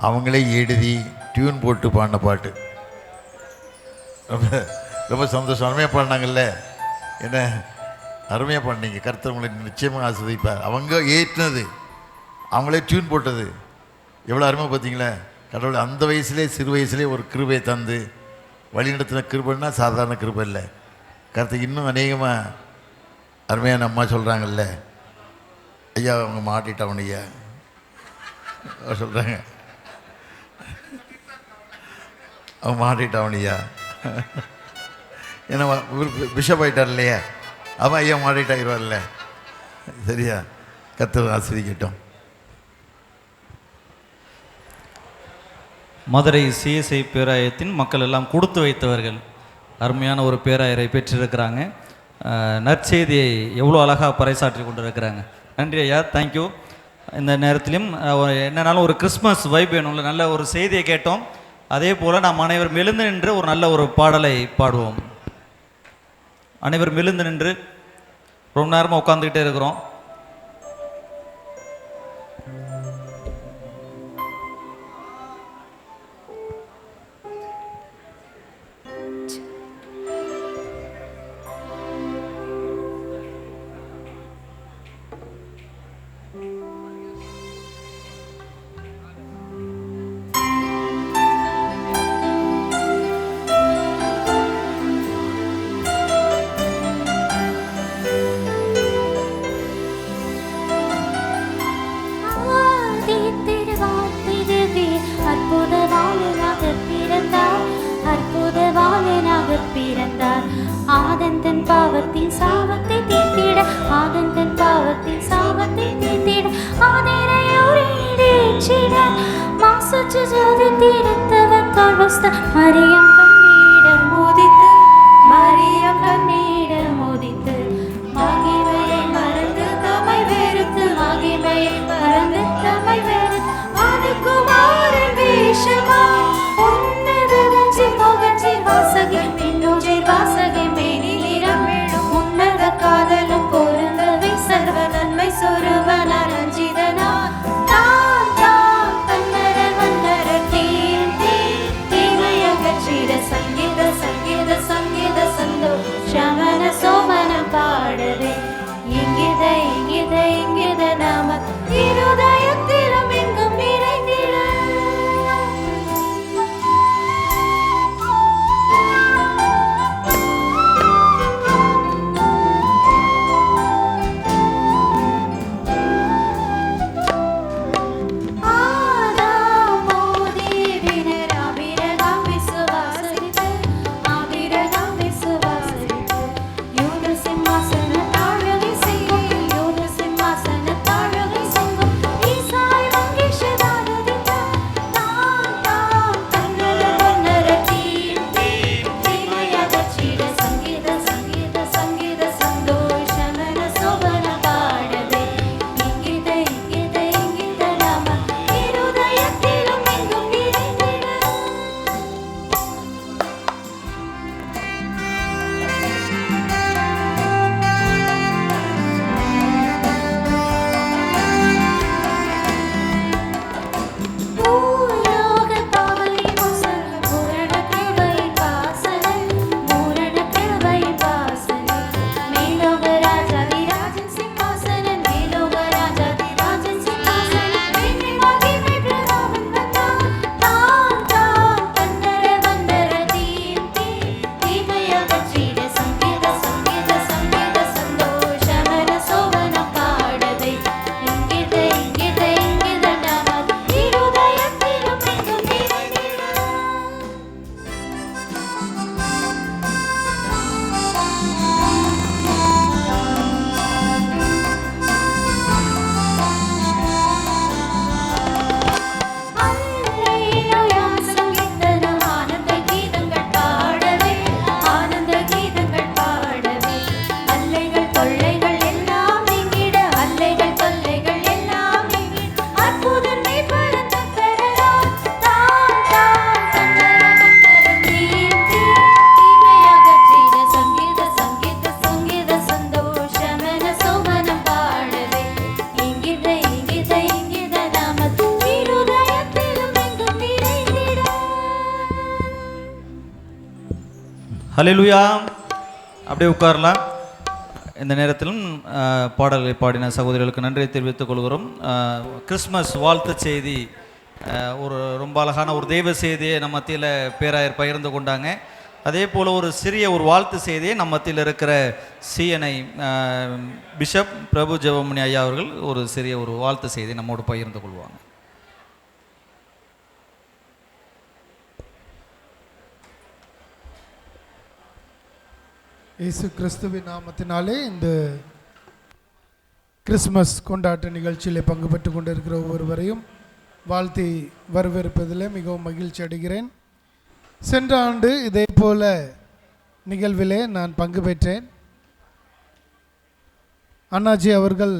அவங்களே எழுதி டியூன் போட்டு பாடின பாட்டு. ரொம்ப ரொம்ப சந்தோஷம். அருமையாக பாடினாங்கல்ல, என்ன அருமையாக பாடினீங்க. கர்த்தர் உங்களை நிச்சயமாக ஆசிர்வதிப்பார். அவங்க ஏற்றினது, அவங்களே டியூன் போட்டது, எவ்வளோ அருமை பார்த்தீங்களா? கடவுள் அந்த வயசுலேயே, சிறு வயசுலேயே ஒரு கிருபையை தந்து வழிநடத்தின கிருபைன்னா சாதாரண கிருபை இல்லை. கர்த்தர் இன்னும் அநேகமாக அருமையான அம்மா சொல்கிறாங்கல்ல, ஐயா அவங்க மாட்டிட்டவன் ஐயா சொல்கிறாங்க, அவங்க மாட்டிட்டவன் ஐயா. ஏன்னா பிஷப் ஆகிட்டார் இல்லையா, அவன் ஐயா மாட்டிட்டாயிருவார்ல. சரியா? கர்த்தர் ஆசீர்வதிக்கட்டும். மதுரை சிஎஸ்ஐ பேராயத்தின் மக்கள் எல்லாம் கொடுத்து வைத்தவர்கள் அருமையான ஒரு பேராயரை பெற்றிருக்கிறாங்க. நற்செய்தியை எவ்வளோ அழகாக பறைசாற்றி கொண்டிருக்கிறாங்க. நன்றி ஐயா, தேங்க்யூ. இந்த நேரத்திலும் என்னன்னாலும் ஒரு கிறிஸ்மஸ் வைப் வேணும்ல, நல்ல ஒரு செய்தியை கேட்டோம். அதே போல் நாம் அனைவரும் எழுந்து நின்று ஒரு நல்ல ஒரு பாடலை பாடுவோம். அனைவரும் எழுந்து நின்று ரொம்ப நேரமாக உட்காந்துக்கிட்டே இருக்கிறோம். பிறந்தார் ஆதன் தன் பாவத்தின் சாபத்தை தீர்த்திட, ஆதன் தன் பாவத்தின் சாபத்தை தீர்த்திட, ஆதனை ஒரேடிச்சிட மாசற்ற ஜோதி தீர்த்தவர் தோல்வஸ்த மரியம் கண்ணீடம் மோதித்து, மரியம் கண்ணீடம் மோதித்து, மகிமையை மறந்து தம்மை வெறுத்து, மகிமையை மறந்து தம்மை வெறுத்து, மனுக்குமாரன் வேஷமா உன்னதகஞ்சி முகஞ்சி வாசகி மின்னோஜை வாசகி மேனி நிறம் விழும் உன்னத காதலும் பொருந்தவை சர்வ நன்மை சொருவன ரஞ்சிதனா தாம் தாம் தன்னர வன்னர தீம் தீம் தீமையகற்றிட ஹல்லேலூயா. அப்படியே உட்காரலாம். இந்த நேரத்திலும் பாடல்களை பாடின சகோதரிகளுக்கு நன்றியை தெரிவித்துக் கொள்கிறோம். கிறிஸ்மஸ் வாழ்த்து செய்தி, ஒரு ரொம்ப அழகான ஒரு தெய்வ செய்தியை நம்ம மத்தியில் பேராயர் பகிர்ந்து கொண்டாங்க. அதே போல் ஒரு சிறிய ஒரு வாழ்த்து செய்தியை நம்ம மத்தியில் இருக்கிற சிஎன்ஐ பிஷப் பிரபு ஜெபமணி ஐயா அவர்கள் ஒரு சிறிய ஒரு வாழ்த்து செய்தியை நம்மோடு பகிர்ந்து கொள்வாங்க. இயேசு கிறிஸ்துவின் நாமத்தினாலே இந்த கிறிஸ்மஸ் கொண்டாட்ட நிகழ்ச்சியில் பங்கு பெற்று கொண்டிருக்கிற ஒவ்வொருவரையும் வாழ்த்தி வரவேற்பதில் மிகவும் மகிழ்ச்சி அடைகிறேன். சென்ற ஆண்டு இதே போல நிகழ்விலே நான் பங்கு பெற்றேன். அண்ணாஜி அவர்கள்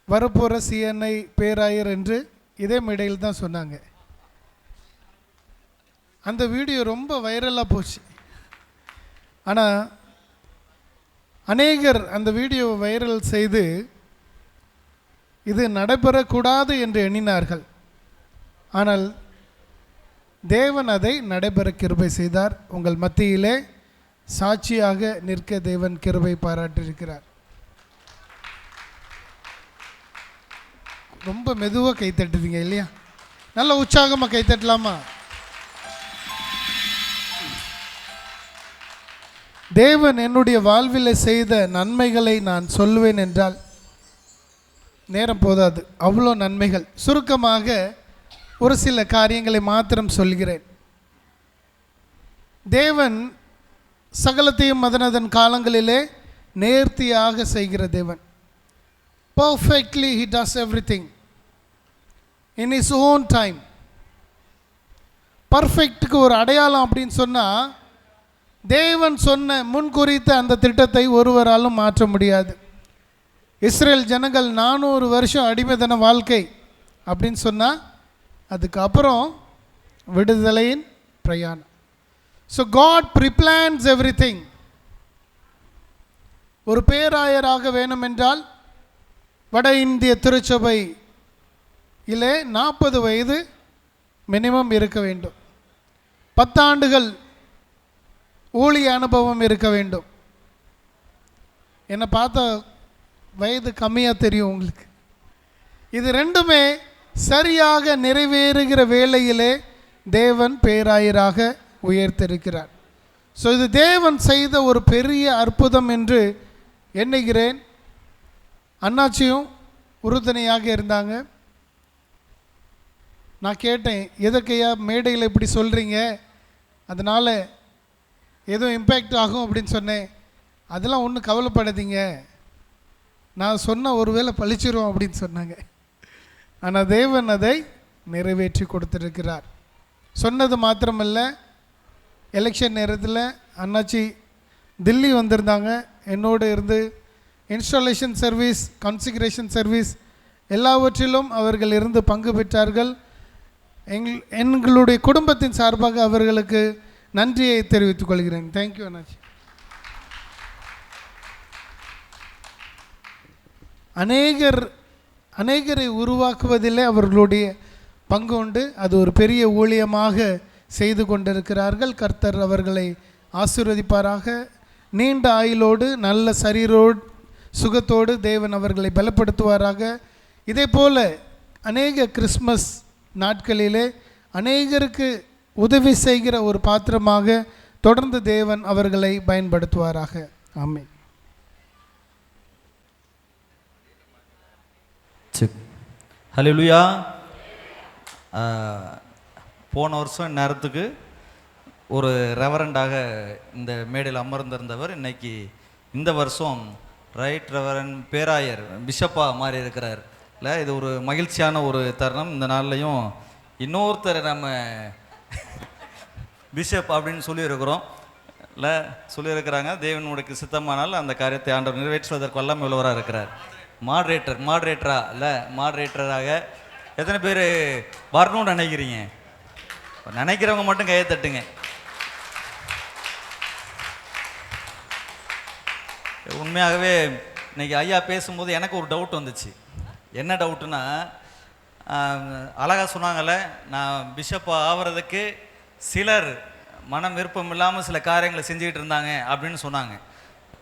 வரப்போகிற சிஎன்ஐ பேராயர் என்று இதே மேடையில் தான் சொன்னாங்க. அந்த வீடியோ ரொம்ப வைரலாக போச்சு. ஆனால் அநேகர் அந்த வீடியோவை வைரல் செய்து இது நடைபெறக்கூடாது என்று எண்ணினார்கள். ஆனால் தேவன் அதை நடைபெற கிருபை செய்தார். உங்கள் மத்தியிலே சாட்சியாக நிற்க தேவன் கிருபை பாராட்டியிருக்கிறார். ரொம்ப மெதுவாக கைத்தட்டுவீங்க இல்லையா? நல்ல உற்சாகமாக கைத்தட்டலாமா? தேவன் என்னுடைய வாழ்வில் செய்த நன்மைகளை நான் சொல்லுவேன் என்றால் நேரம் போதாது, அவ்வளோ நன்மைகள். சுருக்கமாக ஒரு சில காரியங்களை மாத்திரம் சொல்கிறேன். தேவன் சகலத்தையும் அதனதன் காலங்களிலே நேர்த்தியாக செய்கிற தேவன். Perfectly he does everything in his own time. பர்ஃபெக்ட்டுக்கு ஒரு அடையாளம் அப்படின்னு சொன்னால், தேவன் சொன்ன முன்குறித்த அந்த திட்டத்தை ஒருவராலும் மாற்ற முடியாது. இஸ்ரேல் ஜனங்கள் 400 வருஷம் அடிமைத்தன வாழ்க்கை அப்படின்னு சொன்னால், அதுக்கப்புறம் விடுதலையின் பிரயாணம். So God preplans everything. ஒரு பேராயராக வேணுமென்றால் வட இந்திய திருச்சபை இலே 40 வயது மினிமம் இருக்க வேண்டும். 10 ஆண்டுகள் ஊழிய அனுபவம் இருக்க வேண்டும். என்னை பார்த்தா வயது கம்மியாக தெரியும் உங்களுக்கு. இது ரெண்டுமே சரியாக நிறைவேறுகிற வேளையிலே தேவன் பேராயராக உயர்த்திருக்கிறார். ஸோ இது தேவன் செய்த ஒரு பெரிய அற்புதம் என்று எண்ணுகிறேன். அண்ணாச்சியும் உறுதுணையாக இருந்தாங்க. நான் கேட்டேன், எதற்கையா மேடையில் இப்படி சொல்கிறீங்க, அதனால் ஏதோ இம்பேக்ட் ஆகும் அப்படின்னு சொன்னேன். அதெல்லாம் ஒன்றும் கவலைப்படாதீங்க, நான் சொன்ன ஒரு வேளை பழிச்சிரும் அப்படின்னு சொன்னாங்க. ஆனால் தேவன் அதை நிறைவேற்றி கொடுத்துருக்கிறார். சொன்னது மாத்திரமல்ல, எலெக்ஷன் நேரத்தில் அண்ணாச்சி தில்லி வந்திருந்தாங்க. என்னோடு இருந்து இன்ஸ்டாலேஷன் சர்வீஸ், கான்சிக்ரேஷன் சர்வீஸ் எல்லாவற்றிலும் அவர்கள் இருந்து பங்கு பெற்றார்கள். எங்களுடைய குடும்பத்தின் சார்பாக அவர்களுக்கு நன்றியை தெரிவித்துக் கொள்கிறேன். தேங்க்யூ அண்ணாச்சி. அநேகரை உருவாக்குவதிலே அவர்களுடைய பங்கு உண்டு. அது ஒரு பெரிய ஊழியமாக செய்து கொண்டிருக்கிறார்கள். கர்த்தர் அவர்களை ஆசீர்வதிப்பாராக. நீண்ட ஆயுளோடு நல்ல சரீரோடு சுகத்தோடு தேவன் அவர்களை பலப்படுத்துவாராக. இதே போல் அநேக கிறிஸ்மஸ் நாட்களிலே அநேகருக்கு உதவி செய்கிற ஒரு பாத்திரமாக தொடர்ந்து தேவன் அவர்களை பயன்படுத்துவாராக. ஆமென். ஹல்லேலூயா. போன வருஷம் நேரத்துக்கு ஒரு ரெவரண்டாக இந்த மேடையில் அமர்ந்திருந்தவர் இன்னைக்கு இந்த வருஷம் ரைட் ரெவரண்ட் பேராயர் பிஷப்பாக மாறி இருக்கிறார். இல்லை, இது ஒரு மகிழ்ச்சியான ஒரு தருணம். இந்த நாள்லையும் இன்னொருத்தர் நம்ம பிஷப் அப்படின்னு சொல்லியிருக்கிறோம். இல்லை, சொல்லியிருக்கிறாங்க. தேவனுடைய சித்தமானால் அந்த காரியத்தை ஆண்டவர் நிறைவேற்றுவதற்கு வல்லமை உள்ளவராக இருக்கிறார். மாட்ரேட்டரா இல்லை, மாட்ரேட்டராக எத்தனை பேர் வரணும்னு நினைக்கிறீங்க? நினைக்கிறவங்க மட்டும் கையை தட்டுங்க. உண்மையாகவே இன்னைக்கு ஐயா பேசும்போது எனக்கு ஒரு டவுட் வந்துச்சு. என்ன டவுட்டுன்னா, அழகாக சொன்னாங்கல்ல, நான் பிஷப் ஆகிறதுக்கு சிலர் மனம் விருப்பம் இல்லாமல் சில காரியங்களை செஞ்சுக்கிட்டு இருந்தாங்க அப்படின்னு சொன்னாங்க.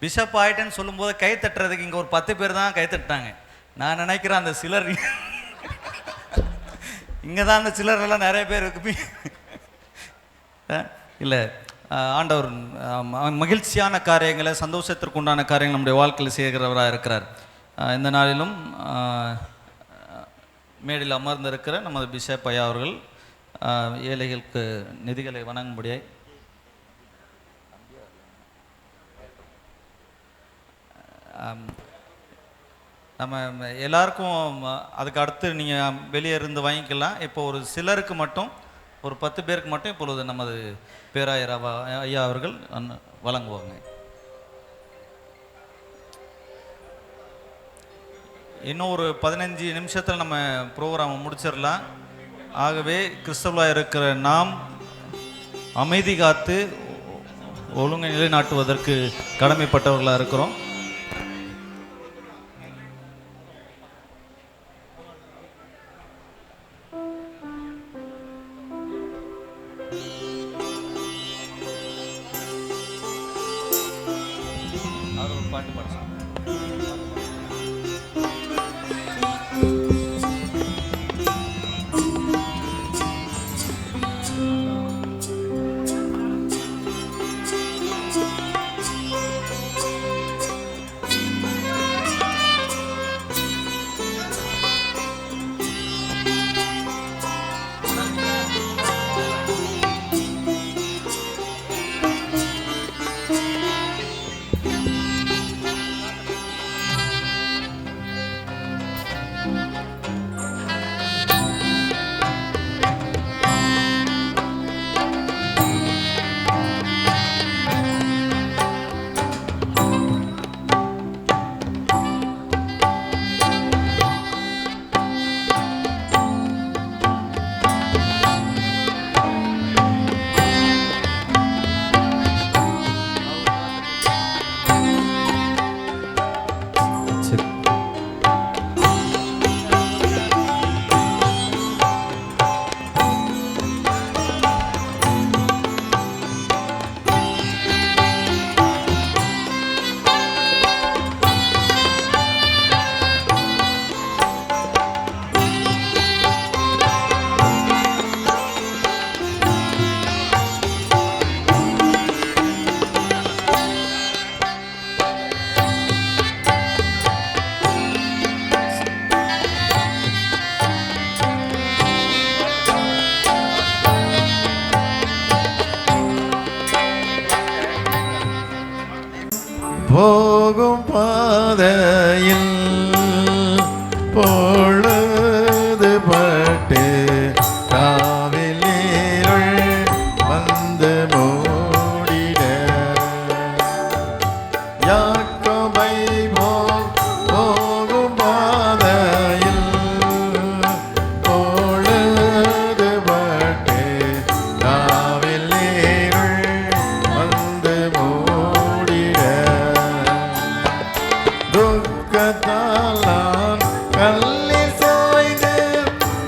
பிஷப் ஆகிட்டேன்னு சொல்லும்போது கை தட்டுறதுக்கு இங்கே ஒரு 10 பேர் தான் கை தட்டாங்க. நான் நினைக்கிறேன் அந்த சிலர் இங்கே தான் அந்த சிலரெல்லாம் நிறைய பேர் இருக்கு இல்லை. ஆண்டவர் மகிழ்ச்சியான காரியங்களை, சந்தோஷத்திற்கு உண்டான காரியங்கள் நம்முடைய வாழ்க்கையில் செய்கிறவராக இருக்கிறார். இந்த நாளிலும் மேடையில் அமர்ந்திருக்கிற நமது பிஷப் ஐயா அவர்கள் ஏழைகளுக்கு நிதிகளை வழங்கும்படியாய் நம்ம எல்லாருக்கும் அதுக்கு அடுத்து நீங்கள் வெளியே இருந்து வாங்கிக்கலாம். இப்போ ஒரு சிலருக்கு மட்டும், ஒரு 10 பேருக்கு மட்டும் இப்பொழுது நமது பேராயர் ஐயா அவர்கள் வழங்குவாங்க. இன்னும் ஒரு 15 நிமிஷத்தில் நம்ம ப்ரோக்ராமை முடிச்சிடலாம். ஆகவே கிறிஸ்தவர்களாக இருக்கிற நாம் அமைதி காத்து ஒழுங்கை நிலைநாட்டுவதற்கு கடமைப்பட்டவர்களாக இருக்கிறோம். பாட்டு பாடு. போகும் பாதையில் பொழுது பட்டு காவில் நீருள் வந்து மூடிட யாக்கோபை போல் போகும் பாதையில் பொழுது பட்டு காவில் நீருள் வந்து மூடிட துக்கத்தால் நான் கல்லில் சாய்ந்து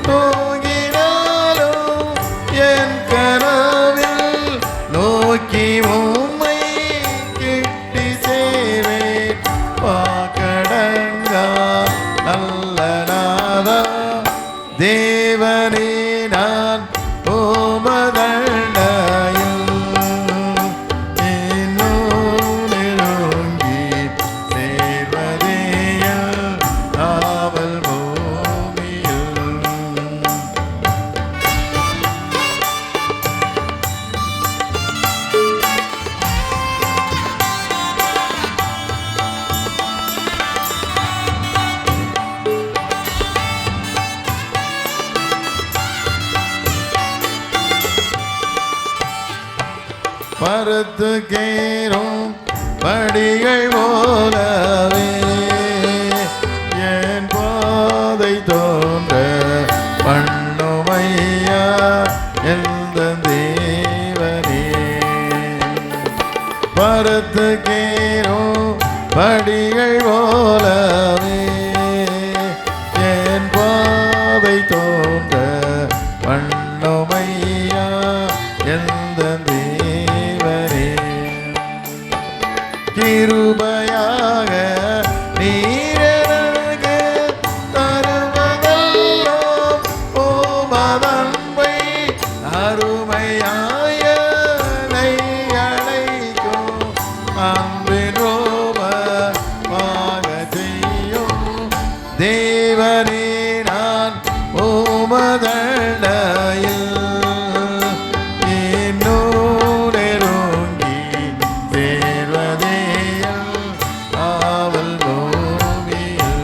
தூங்கினாலும் என் கனவில் நோக்கி உம்மை கிட்டி சேவேன் வாக்கடங்கா நல்ல நாதா தேவனே நான் உமதண்டையில் இன்னும் நெருங்கி சேர்வதேயில் ஆவல் பூமியில் பருத்து கேரும் படிகள் போலவே என் பாதை தோன்ற பண்ணுமையா எந்த தேவனே பருத்து கேரும் படிகள் போலவே என் பாதை தோன்ற பண்ணுமையா எந்த தேவனே தேவனே நான் உமதண்டையில் இன்னும் நெருங்கி சேர்வதேயில் ஆவல் பூமியில்.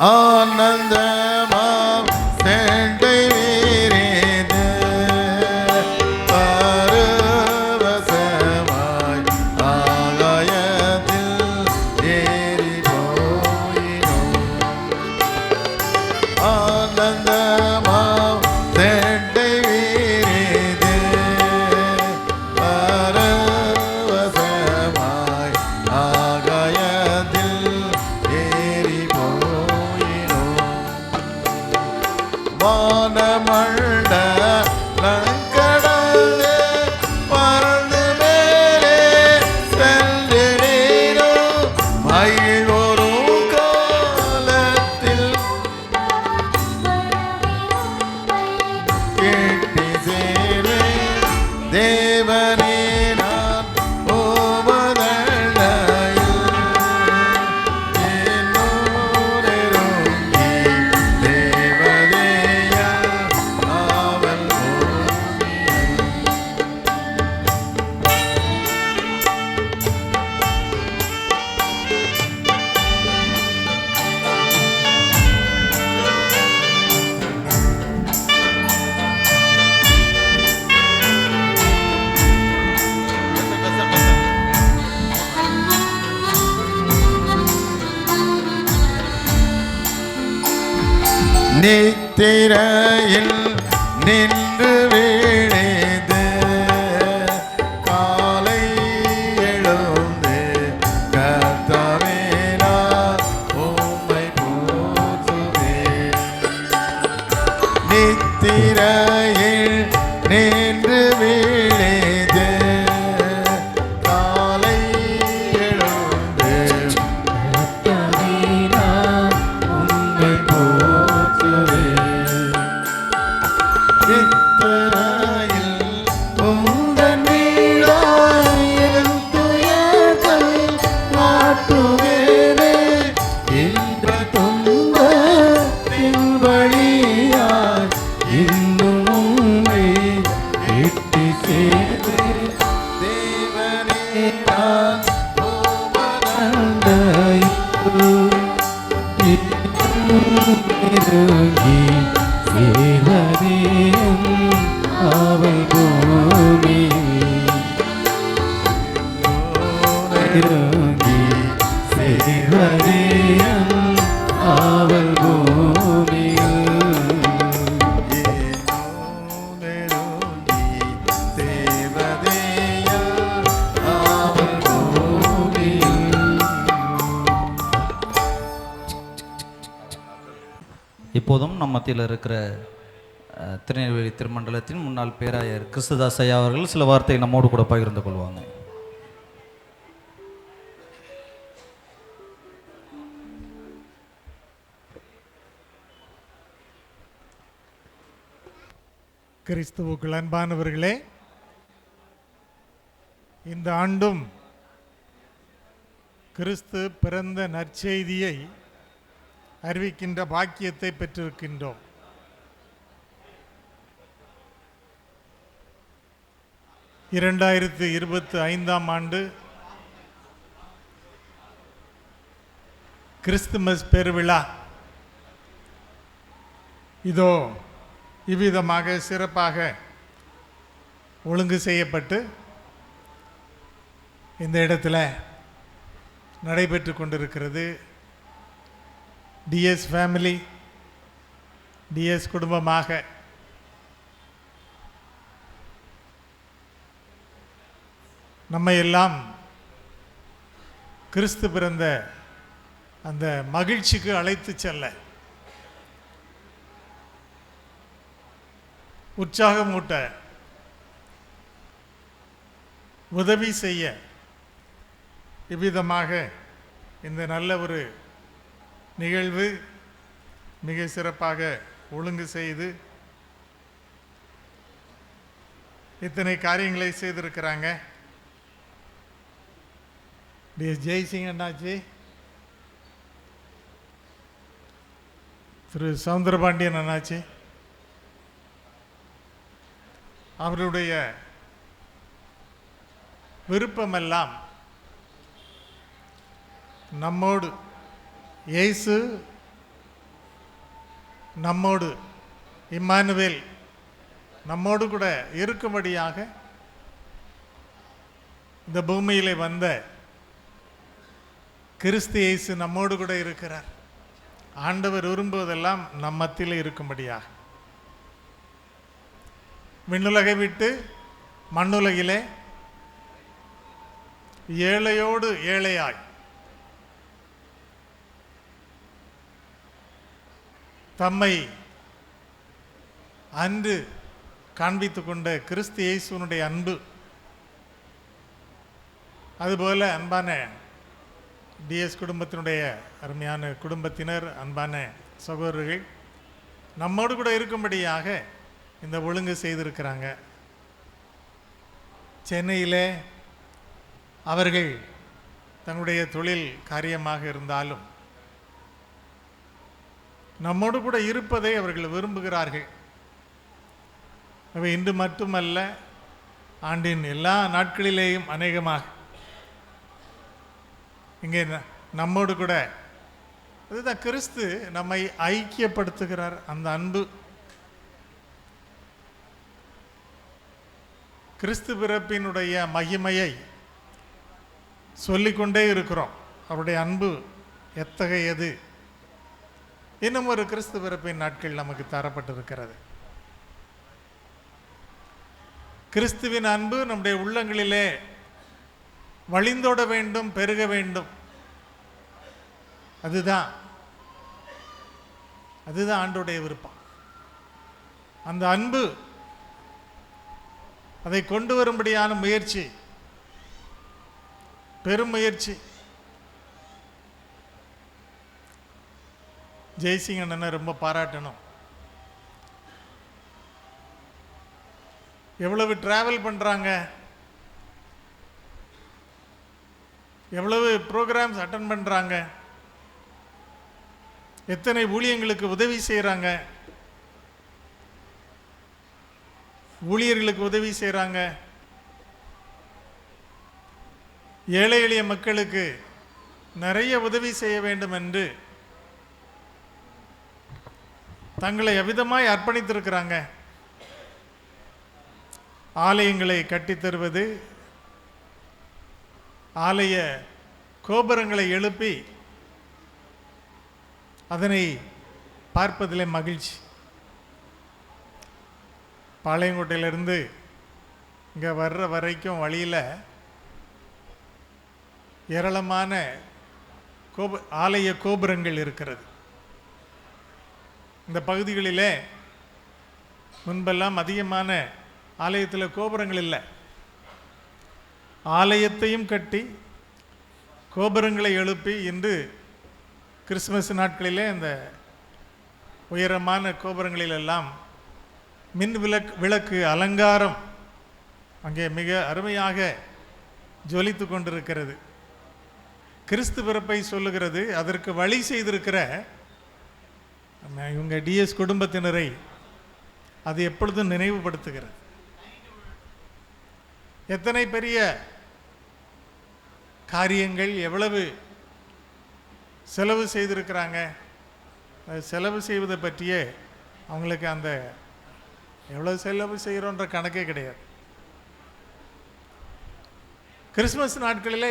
ஆனந்தமாம் செண்டை வீரேது பரவசமாய் ஆகாயத்தில் ஏறி போயினோம். ஆனந்தமாம் செண்டை வீரேது பரவசமாய் ஆகாயத்தில் ஏறி வானமண்ட நங்கடலே பறந்து மேலே செல்லிடோ மகிழ்வரும் காலத்தில் கேட்டி சேரே தேவனே நான் உமதண்டையில் இன்னும் நெருங்கி தேவதேயா ஆவல் பூமியில். நித்திரையில் நின்று விழிந்து காலை எழுந்து கர்த்தாவே நான் உம்மை போற்றுவேன். நித்திரையில் நின்று விழிந்து காலை எழுந்து உம்மை நித்திரையில் உந்தன் வீடாயிரம் துயர்கள் மாட்டுவேனே. இன்ப துன்பத்தின் வழியாய் இன்னும் உம்மை எட்டி சேர்வேன். தேவனே நான் உமதண்டையில் நெருங்கி சேர்வதேயும் ஆவல் பூமியில். நெருங்கி சேர்வதேயும் ஆவல் பூமியில். நெருங்கி சேர்வதேயும் ஆவல் பூமியில். இப்போதும் நம் மத்தியில் இருக்கிற திருநெல்வேலி திருமண்டலத்தின் முன்னாள் பேராயர் கிறிஸ்துதாஸ் ஐயா அவர்கள் சில வார்த்தைகள் நம்மோடு கூட பகிர்ந்து கொள்வாங்க. கிறிஸ்துவுக்குள் அன்பானவர்களே, இந்த ஆண்டும் கிறிஸ்து பிறந்த நற்செய்தியை அறிவிக்கின்ற பாக்கியத்தை பெற்றிருக்கின்றோம். இரண்டாயிரத்து 25ஆம் ஆண்டு கிறிஸ்துமஸ் பெருவிழா இதோ இவ்விதமாக சிறப்பாக ஒழுங்கு செய்யப்பட்டு இந்த இடத்துல நடைபெற்று கொண்டிருக்கிறது. டிஎஸ் ஃபேமிலி, டிஎஸ் குடும்பமாக நம்மை எல்லாம் கிறிஸ்து பிறந்த அந்த மகிழ்ச்சிக்கு அழைத்து செல்ல, உற்சாகமூட்ட, உதவி செய்ய இவ்விதமாக இந்த நல்ல ஒரு நிகழ்வு மிக சிறப்பாக ஒழுங்கு செய்து இத்தனை காரியங்களை செய்திருக்கிறாங்க. ஜெய்சிங் அண்ணாச்சி, திரு சவுந்தரபாண்டியன் அண்ணாச்சி, அவருடைய விருப்பமெல்லாம் நம்மோடு, இயேசு நம்மோடு, இம்மானுவேல் நம்மோடு கூட இருக்கும்படியாக இந்த பூமியிலே வந்த கிறிஸ்து இயேசு நம்மோடு கூட இருக்கிறார். ஆண்டவர் விரும்புவதெல்லாம் நம் மத்தியில் இருக்கும்படியாக விண்ணுலகை விட்டு மண்ணுலகிலே ஏழையோடு ஏழையாய் தம்மை அன்று காண்பித்து கொண்ட கிறிஸ்து இயேசுனுடைய அன்பு, அதுபோல அன்பான டிஎஸ் குடும்பத்தினுடைய அருமையான குடும்பத்தினர், அன்பான சகோதரர்கள் நம்மோடு கூட இருக்கும்படியாக இந்த ஒழுங்கு செய்திருக்கிறாங்க. சென்னையிலே அவர்கள் தன்னுடைய தொழில் காரியமாக இருந்தாலும் நம்மோடு கூட இருப்பதை அவர்கள் விரும்புகிறார்கள். அவை இன்று மட்டுமல்ல, ஆண்டின் எல்லா நாட்களிலேயும் அநேகமாக இங்கே நம்மோடு கூட, அதுதான் கிறிஸ்து நம்மை ஐக்கியப்படுத்துகிறார். அந்த அன்பு, கிறிஸ்து பிறப்பினுடைய மகிமையை சொல்லிக்கொண்டே இருக்கிறோம். அவருடைய அன்பு எத்தகையது. இன்னும் ஒரு கிறிஸ்து பிறப்பின் நாட்கள் நமக்கு தரப்பட்டிருக்கிறது. கிறிஸ்துவின் அன்பு நம்முடைய உள்ளங்களிலே வழிந்தோட வேண்டும், பெருக வேண்டும். அதுதான் ஆண்டவருடைய விருப்பம். அந்த அன்பு, அதை கொண்டு வரும்படியான முயற்சி, பெரும் முயற்சி. ஜெய்சிங் அண்ணனை ரொம்ப பாராட்டணும். எவ்வளவு டிராவல் பண்ணுறாங்க, எவ்வளவு ப்ரோக்ராம்ஸ் அட்டன் பண்ணுறாங்க, எத்தனை ஊழியங்களுக்கு உதவி செய்கிறாங்க, ஊழியர்களுக்கு உதவி செய்கிறாங்க, ஏழை எளிய மக்களுக்கு நிறைய உதவி செய்ய வேண்டும் என்று தங்களை எவ்விதமாய் அர்ப்பணித்திருக்கிறாங்க. ஆலயங்களை கட்டித்தருவது, ஆலய கோபுரங்களை எழுப்பி அதனை பார்ப்பதிலே மகிழ்ச்சி. பாளையங்கோட்டையிலிருந்து இங்கே வர்ற வரைக்கும் வழியில் ஏராளமான ஆலய கோபுரங்கள் இருக்கிறது. இந்த பகுதிகளிலே முன்பெல்லாம் அதிகமான ஆலயத்தில் கோபுரங்கள் இல்லை. ஆலயத்தையும் கட்டி கோபுரங்களை எழுப்பி இன்று கிறிஸ்துமஸ் நாட்களிலே இந்த உயரமான கோபுரங்களிலெல்லாம் மின் விளக்கு அலங்காரம் அங்கே மிக அருமையாக ஜொலித்து கொண்டிருக்கிறது. கிறிஸ்து பிறப்பை சொல்லுகிறது. அதற்கு வழி செய்திருக்கிற இவங்க டிஎஸ் குடும்பத்தினரை அது எப்பொழுதும் நினைவுபடுத்துகிறது. எத்தனை பெரிய காரியங்கள், எவ்வளவு செலவு செய்திருக்கிறாங்க. செலவு செய்வதை பற்றியே அவங்களுக்கு அந்த எவ்வளவு செலவு செய்கிறோன்ற கணக்கே கிடையாது. கிறிஸ்துமஸ் நாட்களில்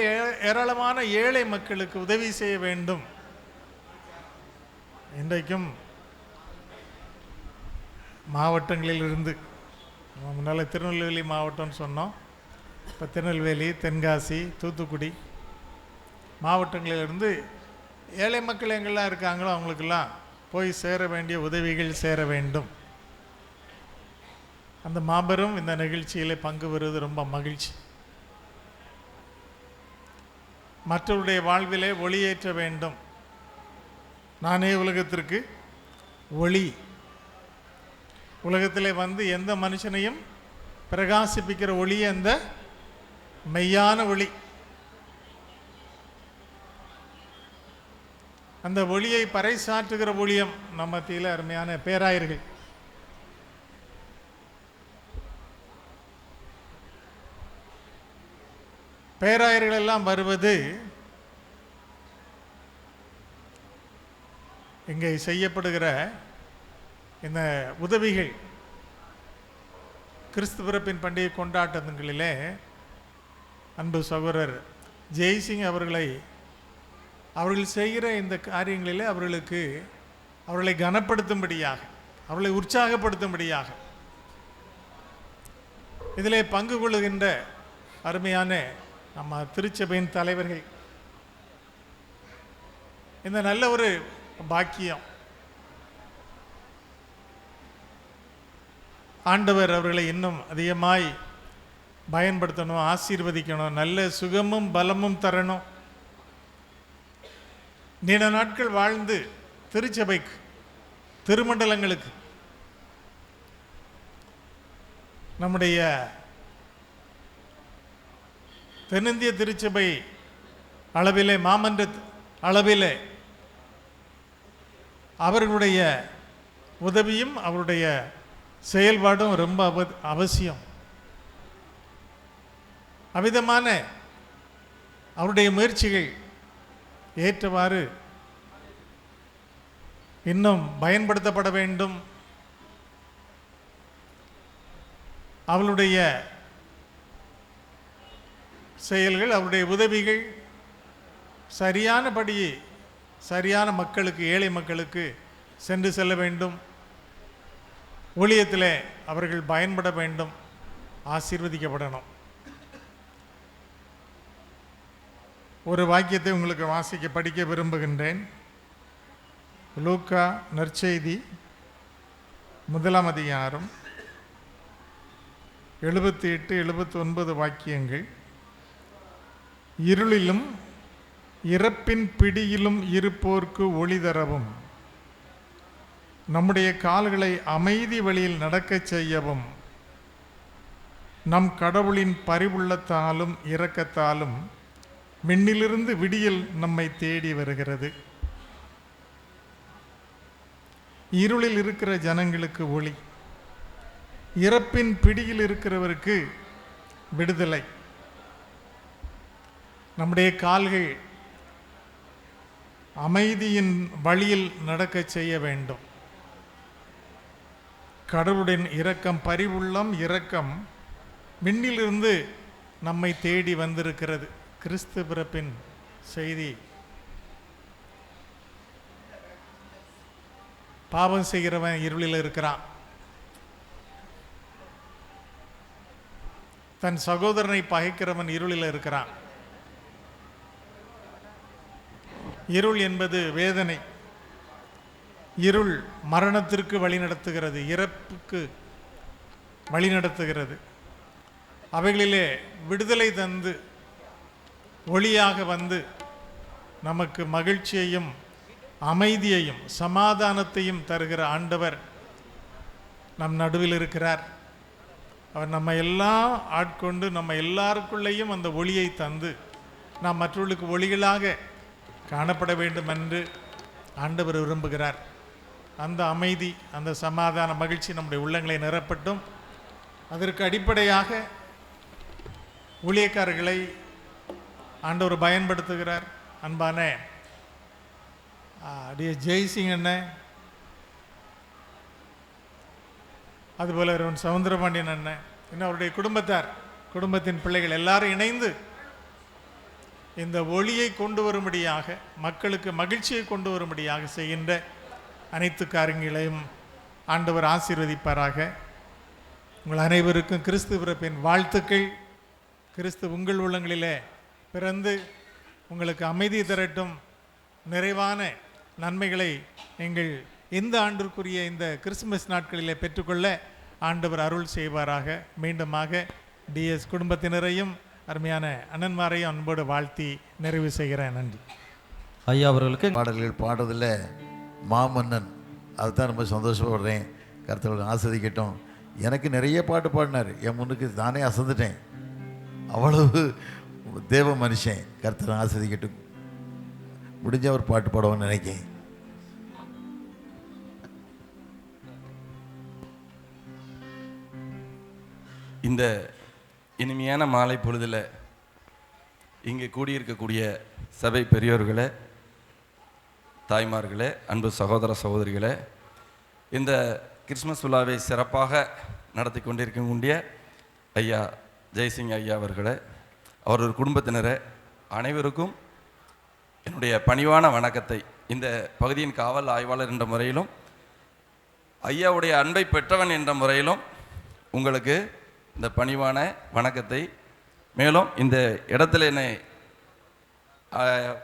ஏராளமான ஏழை மக்களுக்கு உதவி செய்ய வேண்டும். இன்றைக்கும் மாவட்டங்களிலிருந்து, முன்னால் திருநெல்வேலி மாவட்டம்னு சொன்னோம், இப்போ திருநெல்வேலி, தென்காசி, தூத்துக்குடி மாவட்டங்களிலிருந்து ஏழை மக்கள் எங்கெல்லாம் இருக்காங்களோ அவங்களுக்கெல்லாம் போய் சேர வேண்டிய உதவிகள் சேர வேண்டும். அந்த மாபெரும் இந்த நிகழ்ச்சியிலே பங்கு பெறுவது ரொம்ப மகிழ்ச்சி. மற்றவருடைய வாழ்விலே ஒளியேற்ற வேண்டும். நானே உலகத்திற்கு ஒளி. உலகத்திலே வந்து எந்த மனுஷனையும் பிரகாசிப்பிக்கிற ஒளி அந்த மெய்யான ஒளி. அந்த ஒளியை பறைசாற்றுகிற ஊழியம் நம்ம மத்தியில் அருமையான பேராயர்கள். பேராயர்கள் எல்லாம் வருவது இங்கே செய்யப்படுகிற இந்த உதவிகள் கிறிஸ்து பிறப்பின் பண்டிகை கொண்டாட்டங்களிலே அன்பு சகோதரர் ஜெய்சிங் அவர்கள் செய்கிற இந்த காரியங்களிலே அவர்களை கனப்படுத்தும்படியாக, அவர்களை உற்சாகப்படுத்தும்படியாக இதிலே பங்கு கொள்ளுகின்ற அருமையான நம்ம திருச்சபையின் தலைவர்கள், இந்த நல்ல ஒரு பாக்கியம் ஆண்டவர் அவர்களை இன்னும் அதிகமாய் பயன்படுத்தணும், ஆசீர்வதிக்கணும், நல்ல சுகமும் பலமும் தரணும். நீண்ட நாட்கள் வாழ்ந்து திருச்சபைக்கு, திருமண்டலங்களுக்கு, நம்முடைய தென்னிந்திய திருச்சபை அளவிலே, மாமன்ற அளவிலே அவர்களுடைய உதவியும் அவருடைய செயல்பாடும் ரொம்ப அவசியம். அவ்விதமான அவருடைய முயற்சிகள் ஏற்றவாறு இன்னும் பயன்படுத்தப்பட வேண்டும். அவளுடைய செயல்கள், அவருடைய உதவிகள் சரியானபடி சரியான மக்களுக்கு, ஏழை மக்களுக்கு சென்று செல்ல வேண்டும். ஊழியத்திலே அவர்கள் பயன்பட வேண்டும், ஆசீர்வதிக்கப்படணும். ஒரு வாக்கியத்தை உங்களுக்கு படிக்க விரும்புகின்றேன். லூக்கா நற்செய்தி 1ஆம் அதிகாரம் 78-79 வாக்கியங்கள். இருளிலும் இறப்பின் பிடியிலும் இருப்போர்க்கு ஒளி தரவும், நம்முடைய கால்களை அமைதி வழியில் நடக்கச் செய்யவும், நம் கடவுளின் பரிவுள்ளத்தாலும் இரக்கத்தாலும் விண்ணிலிருந்து விடியல் நம்மை தேடி வருகிறது. இருளில் இருக்கிற ஜனங்களுக்கு ஒளி, இறப்பின் பிடியில் இருக்கிறவருக்கு விடுதலை. நம்முடைய கால்கள் அமைதியின் வழியில் நடக்கச் செய்ய வேண்டும். கடவுளின் இரக்கம், பரிவுள்ளம், இரக்கம் விண்ணிலிருந்து நம்மை தேடி வந்திருக்கிறது. கிறிஸ்து பிறப்பின் செய்தி. பாவம் செய்கிறவன் இருளில் இருக்கிறான். தன் சகோதரனை பகைக்கிறவன் இருளில் இருக்கிறான். இருள் என்பது வேதனை. இருள் மரணத்திற்கு வழிநடத்துகிறது, இறப்புக்கு வழிநடத்துகிறது. அவைகளிலே விடுதலை தந்து ஒளியாக வந்து நமக்கு மகிழ்ச்சியையும் அமைதியையும் சமாதானத்தையும் தருகிற ஆண்டவர் நம் நடுவில் இருக்கிறார். அவர் நம்ம எல்லாம் ஆட்கொண்டு நம்ம எல்லாருக்குள்ளேயும் அந்த ஒளியை தந்து நாம் மற்றவர்களுக்கு ஒளிகளாக காணப்பட வேண்டும் என்று ஆண்டவர் விரும்புகிறார். அந்த அமைதி, அந்த சமாதான மகிழ்ச்சி நம்முடைய உள்ளங்களை நிரப்பட்டும். அதற்கு அடிப்படையாக ஊழியக்காரர்களை ஆண்டவர் பயன்படுத்துகிறார். அன்பான ஜெய்சிங் அண்ணன், அதுபோல் சவுந்தரபாண்டியன் அண்ணன், இன்னும் அவருடைய குடும்பத்தின் பிள்ளைகள் எல்லாரும் இணைந்து இந்த ஒளியை கொண்டு வரும்படியாக, மக்களுக்கு மகிழ்ச்சியை கொண்டு வரும்படியாக செய்கின்ற அனைத்து காரியங்களையும் ஆண்டவர் ஆசீர்வதிப்பாராக. உங்கள் அனைவருக்கும் கிறிஸ்து பிறப்பின் வாழ்த்துக்கள். கிறிஸ்து உங்கள் உள்ளங்களிலே பிறந்து உங்களுக்கு அமைதி தரட்டும், நிறைவான நன்மைகளை நீங்கள் இந்த ஆண்டிற்குரிய இந்த கிறிஸ்துமஸ் நாட்களிலே பெற்றுக்கொள்ள ஆண்டவர் அருள் செய்வாராக. மீண்டுமாக டிஎஸ் குடும்பத்தினரையும் அருமையான அண்ணன்மாரையும் அன்போடு வாழ்த்தி நிறைவு செய்கிறேன். நன்றி. ஐயா அவர்களுக்கு பாடல்கள் பாடுறதில் மாமன்னன், அதுதான் ரொம்ப சந்தோஷப்படுறேன். கர்த்தர் ஆஸ்வதிக்கட்டும். எனக்கு நிறைய பாட்டு பாடினார், என் முன்னுக்கு நானே அசந்துட்டேன். அவ்வளவு தேவ மனுஷன். கர்த்தர் ஆஸ்வதிக்கட்டும். முடிஞ்ச ஒரு பாட்டு பாடுவோன்னு நினைக்கிறேன். இந்த இனிமையான மாலை பொழுதில் இங்கே கூடியிருக்கக்கூடிய சபை பெரியோர்களே, தாய்மார்களே, அன்பு சகோதர சகோதரிகளே, இந்த கிறிஸ்மஸ் விழாவை சிறப்பாக நடத்தி கொண்டிருக்கக்கூடிய ஐயா ஜெய்சிங் ஐயா அவர்களே, அவரது குடும்பத்தினரே அனைவருக்கும் என்னுடைய பணிவான வணக்கத்தை இந்த பகுதியின் காவல் ஆய்வாளர் என்ற முறையிலும் ஐயாவுடைய அன்பை பெற்றவன் என்ற முறையிலும் உங்களுக்கு இந்த பணிவான வணக்கத்தை, மேலும் இந்த இடத்துல என்னை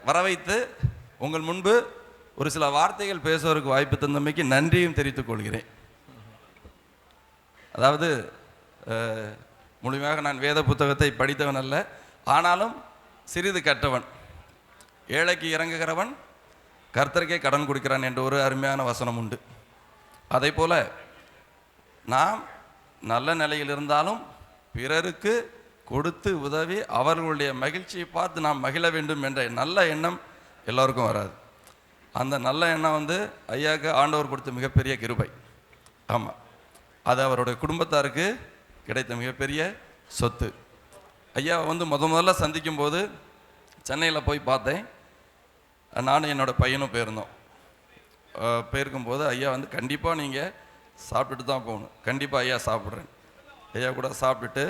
வரவைத்து உங்கள் முன்பு ஒரு சில வார்த்தைகள் பேசுவதற்கு வாய்ப்பு தந்தமைக்கு நன்றியும் தெரிவித்துக் கொள்கிறேன். அதாவது முழுமையாக நான் வேத புத்தகத்தை படித்தவன் அல்ல, ஆனாலும் சிறிது கற்றவன். ஏழைக்கு இறங்குகிறவன் கர்த்தருக்கே கடன் கொடுக்கிறான் என்ற ஒரு அருமையான வசனம் உண்டு. அதே போல நாம் நல்ல நிலையில் இருந்தாலும் பிறருக்கு கொடுத்து உதவி அவர்களுடைய மகிழ்ச்சியை பார்த்து நாம் மகிழ வேண்டும் என்ற நல்ல எண்ணம் எல்லோருக்கும் வராது. அந்த நல்ல எண்ணம் ஐயாவுக்கு ஆண்டவர் கொடுத்த மிகப்பெரிய கிருபை. ஆமாம், அது அவருடைய குடும்பத்தாருக்கு கிடைத்த மிகப்பெரிய சொத்து. ஐயா முதல்ல சந்திக்கும் போது சென்னையில் போய் பார்த்தேன். நானும் என்னோடய பையனும் போயிருந்தோம். போயிருக்கும்போது ஐயா கண்டிப்பாக நீங்கள் சாப்பிட்டுட்டு தான் போகணும். கண்டிப்பாக ஐயா சாப்பிட்றேன். ஐயா கூட சாப்பிட்டுட்டு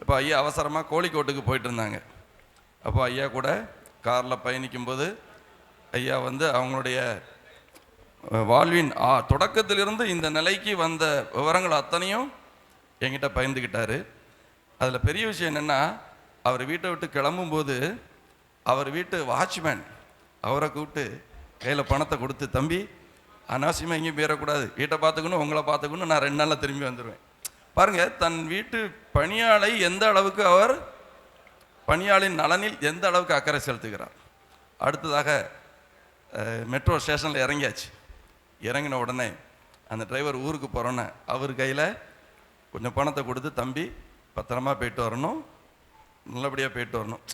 இப்போ ஐயா அவசரமாக கோழிக்கோட்டுக்கு போயிட்டு இருந்தாங்க. அப்போ ஐயா கூட காரில் பயணிக்கும்போது ஐயா அவங்களுடைய வாழ்வின் தொடக்கத்திலிருந்து இந்த நிலைக்கு வந்த விவரங்கள் அத்தனையும் என்கிட்ட பகிர்ந்துக்கிட்டாரு. அதில் பெரிய விஷயம் என்னென்னா, அவர் வீட்டை விட்டு கிளம்பும்போது அவர் வீட்டு வாட்ச்மேன் அவரை கூப்பிட்டு கையில் பணத்தை கொடுத்து, தம்பி அனாவசியமாக எங்கேயும் போயிடக்கூடாது, வீட்டை பார்த்துக்கணும், உங்களை பார்த்துக்கணும், நான் 2 நாளில் திரும்பி வந்துடுவேன். பாருங்கள், தன் வீட்டு பணியாளை எந்த அளவுக்கு அவர் பணியாளின் நலனில் எந்த அளவுக்கு அக்கறை செலுத்துகிறார். அடுத்ததாக மெட்ரோ ஸ்டேஷனில் இறங்கியாச்சு. இறங்கின உடனே அந்த டிரைவர் ஊருக்கு போகிறோன்னே அவர் கையில் கொஞ்சம் பணத்தை கொடுத்து, தம்பி பத்திரமா போயிட்டு வரணும், நல்லபடியாக போயிட்டு வரணும்,